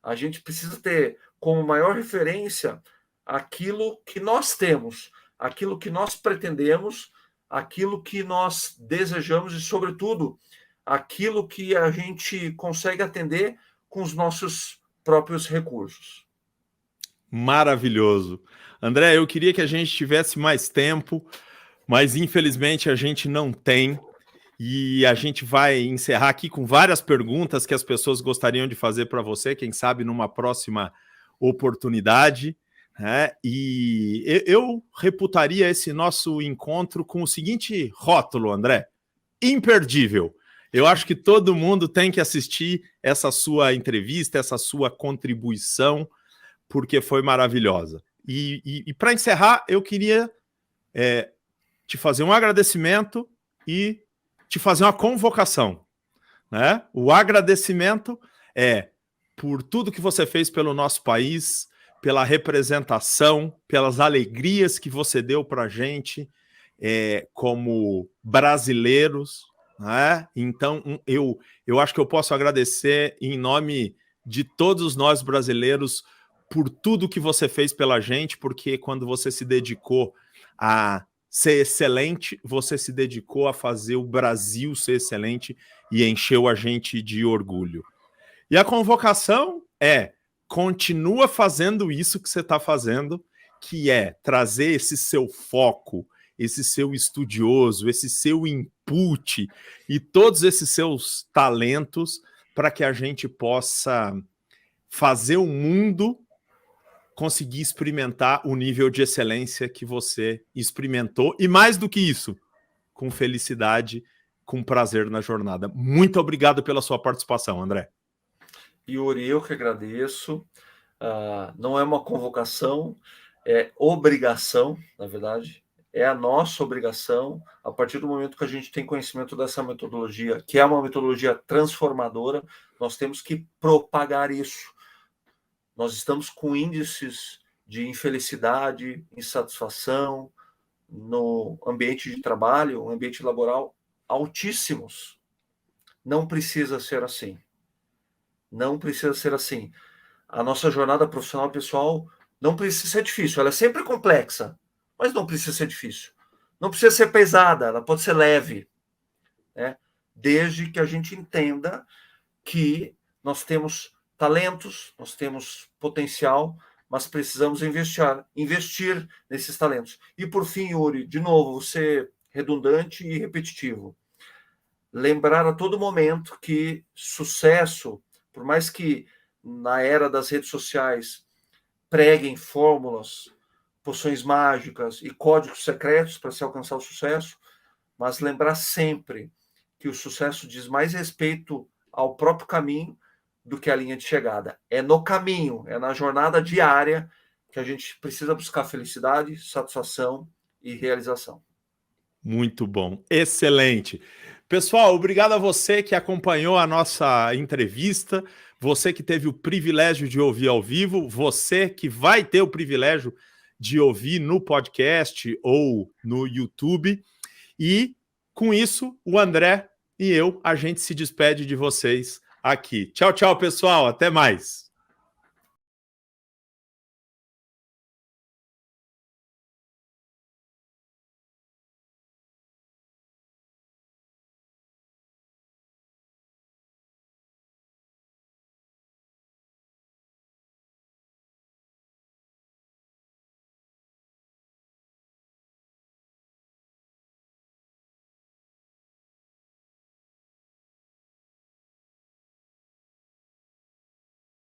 A gente precisa ter como maior referência aquilo que nós temos, aquilo que nós pretendemos, aquilo que nós desejamos e, sobretudo, aquilo que a gente consegue atender com os nossos próprios recursos. Maravilhoso. André, eu queria que a gente tivesse mais tempo, mas infelizmente a gente não tem. E a gente vai encerrar aqui com várias perguntas que as pessoas gostariam de fazer para você, quem sabe numa próxima oportunidade, né? E eu reputaria esse nosso encontro com o seguinte rótulo, André: imperdível. Eu acho que todo mundo tem que assistir essa sua entrevista, essa sua contribuição, porque foi maravilhosa. E para encerrar, eu queria te fazer um agradecimento e te fazer uma convocação, né? O agradecimento é por tudo que você fez pelo nosso país, pela representação, pelas alegrias que você deu para a gente como brasileiros, né? Então, eu acho que eu posso agradecer em nome de todos nós brasileiros por tudo que você fez pela gente, porque quando você se dedicou a ser excelente, você se dedicou a fazer o Brasil ser excelente e encheu a gente de orgulho. E a convocação é: continua fazendo isso que você está fazendo, que é trazer esse seu foco, esse seu estudioso, esse seu input e todos esses seus talentos para que a gente possa fazer o mundo conseguir experimentar o nível de excelência que você experimentou, e mais do que isso, com felicidade, com prazer na jornada. Muito obrigado pela sua participação, André. Yuri, eu que agradeço. Não é uma convocação, é obrigação, na verdade. É a nossa obrigação, a partir do momento que a gente tem conhecimento dessa metodologia, que é uma metodologia transformadora, nós temos que propagar isso. Nós estamos com índices de infelicidade, insatisfação no ambiente de trabalho, ambiente laboral, altíssimos. Não precisa ser assim. Não precisa ser assim. A nossa jornada profissional e pessoal não precisa ser difícil. Ela é sempre complexa, mas não precisa ser difícil. Não precisa ser pesada, ela pode ser leve, né? Desde que a gente entenda que nós temos talentos, nós temos potencial, mas precisamos investir nesses talentos. E por fim, Yuri, de novo, ser redundante e repetitivo. Lembrar a todo momento que sucesso, por mais que na era das redes sociais preguem fórmulas poções mágicas e códigos secretos para se alcançar o sucesso, mas lembrar sempre que o sucesso diz mais respeito ao próprio caminho do que a linha de chegada. É no caminho, é na jornada diária que a gente precisa buscar felicidade, satisfação e realização. Muito bom, excelente. Pessoal, obrigado a você que acompanhou a nossa entrevista, você que teve o privilégio de ouvir ao vivo, você que vai ter o privilégio de ouvir no podcast ou no YouTube. E com isso, o André e eu, a gente se despede de vocês aqui. Tchau, tchau, pessoal. Até mais.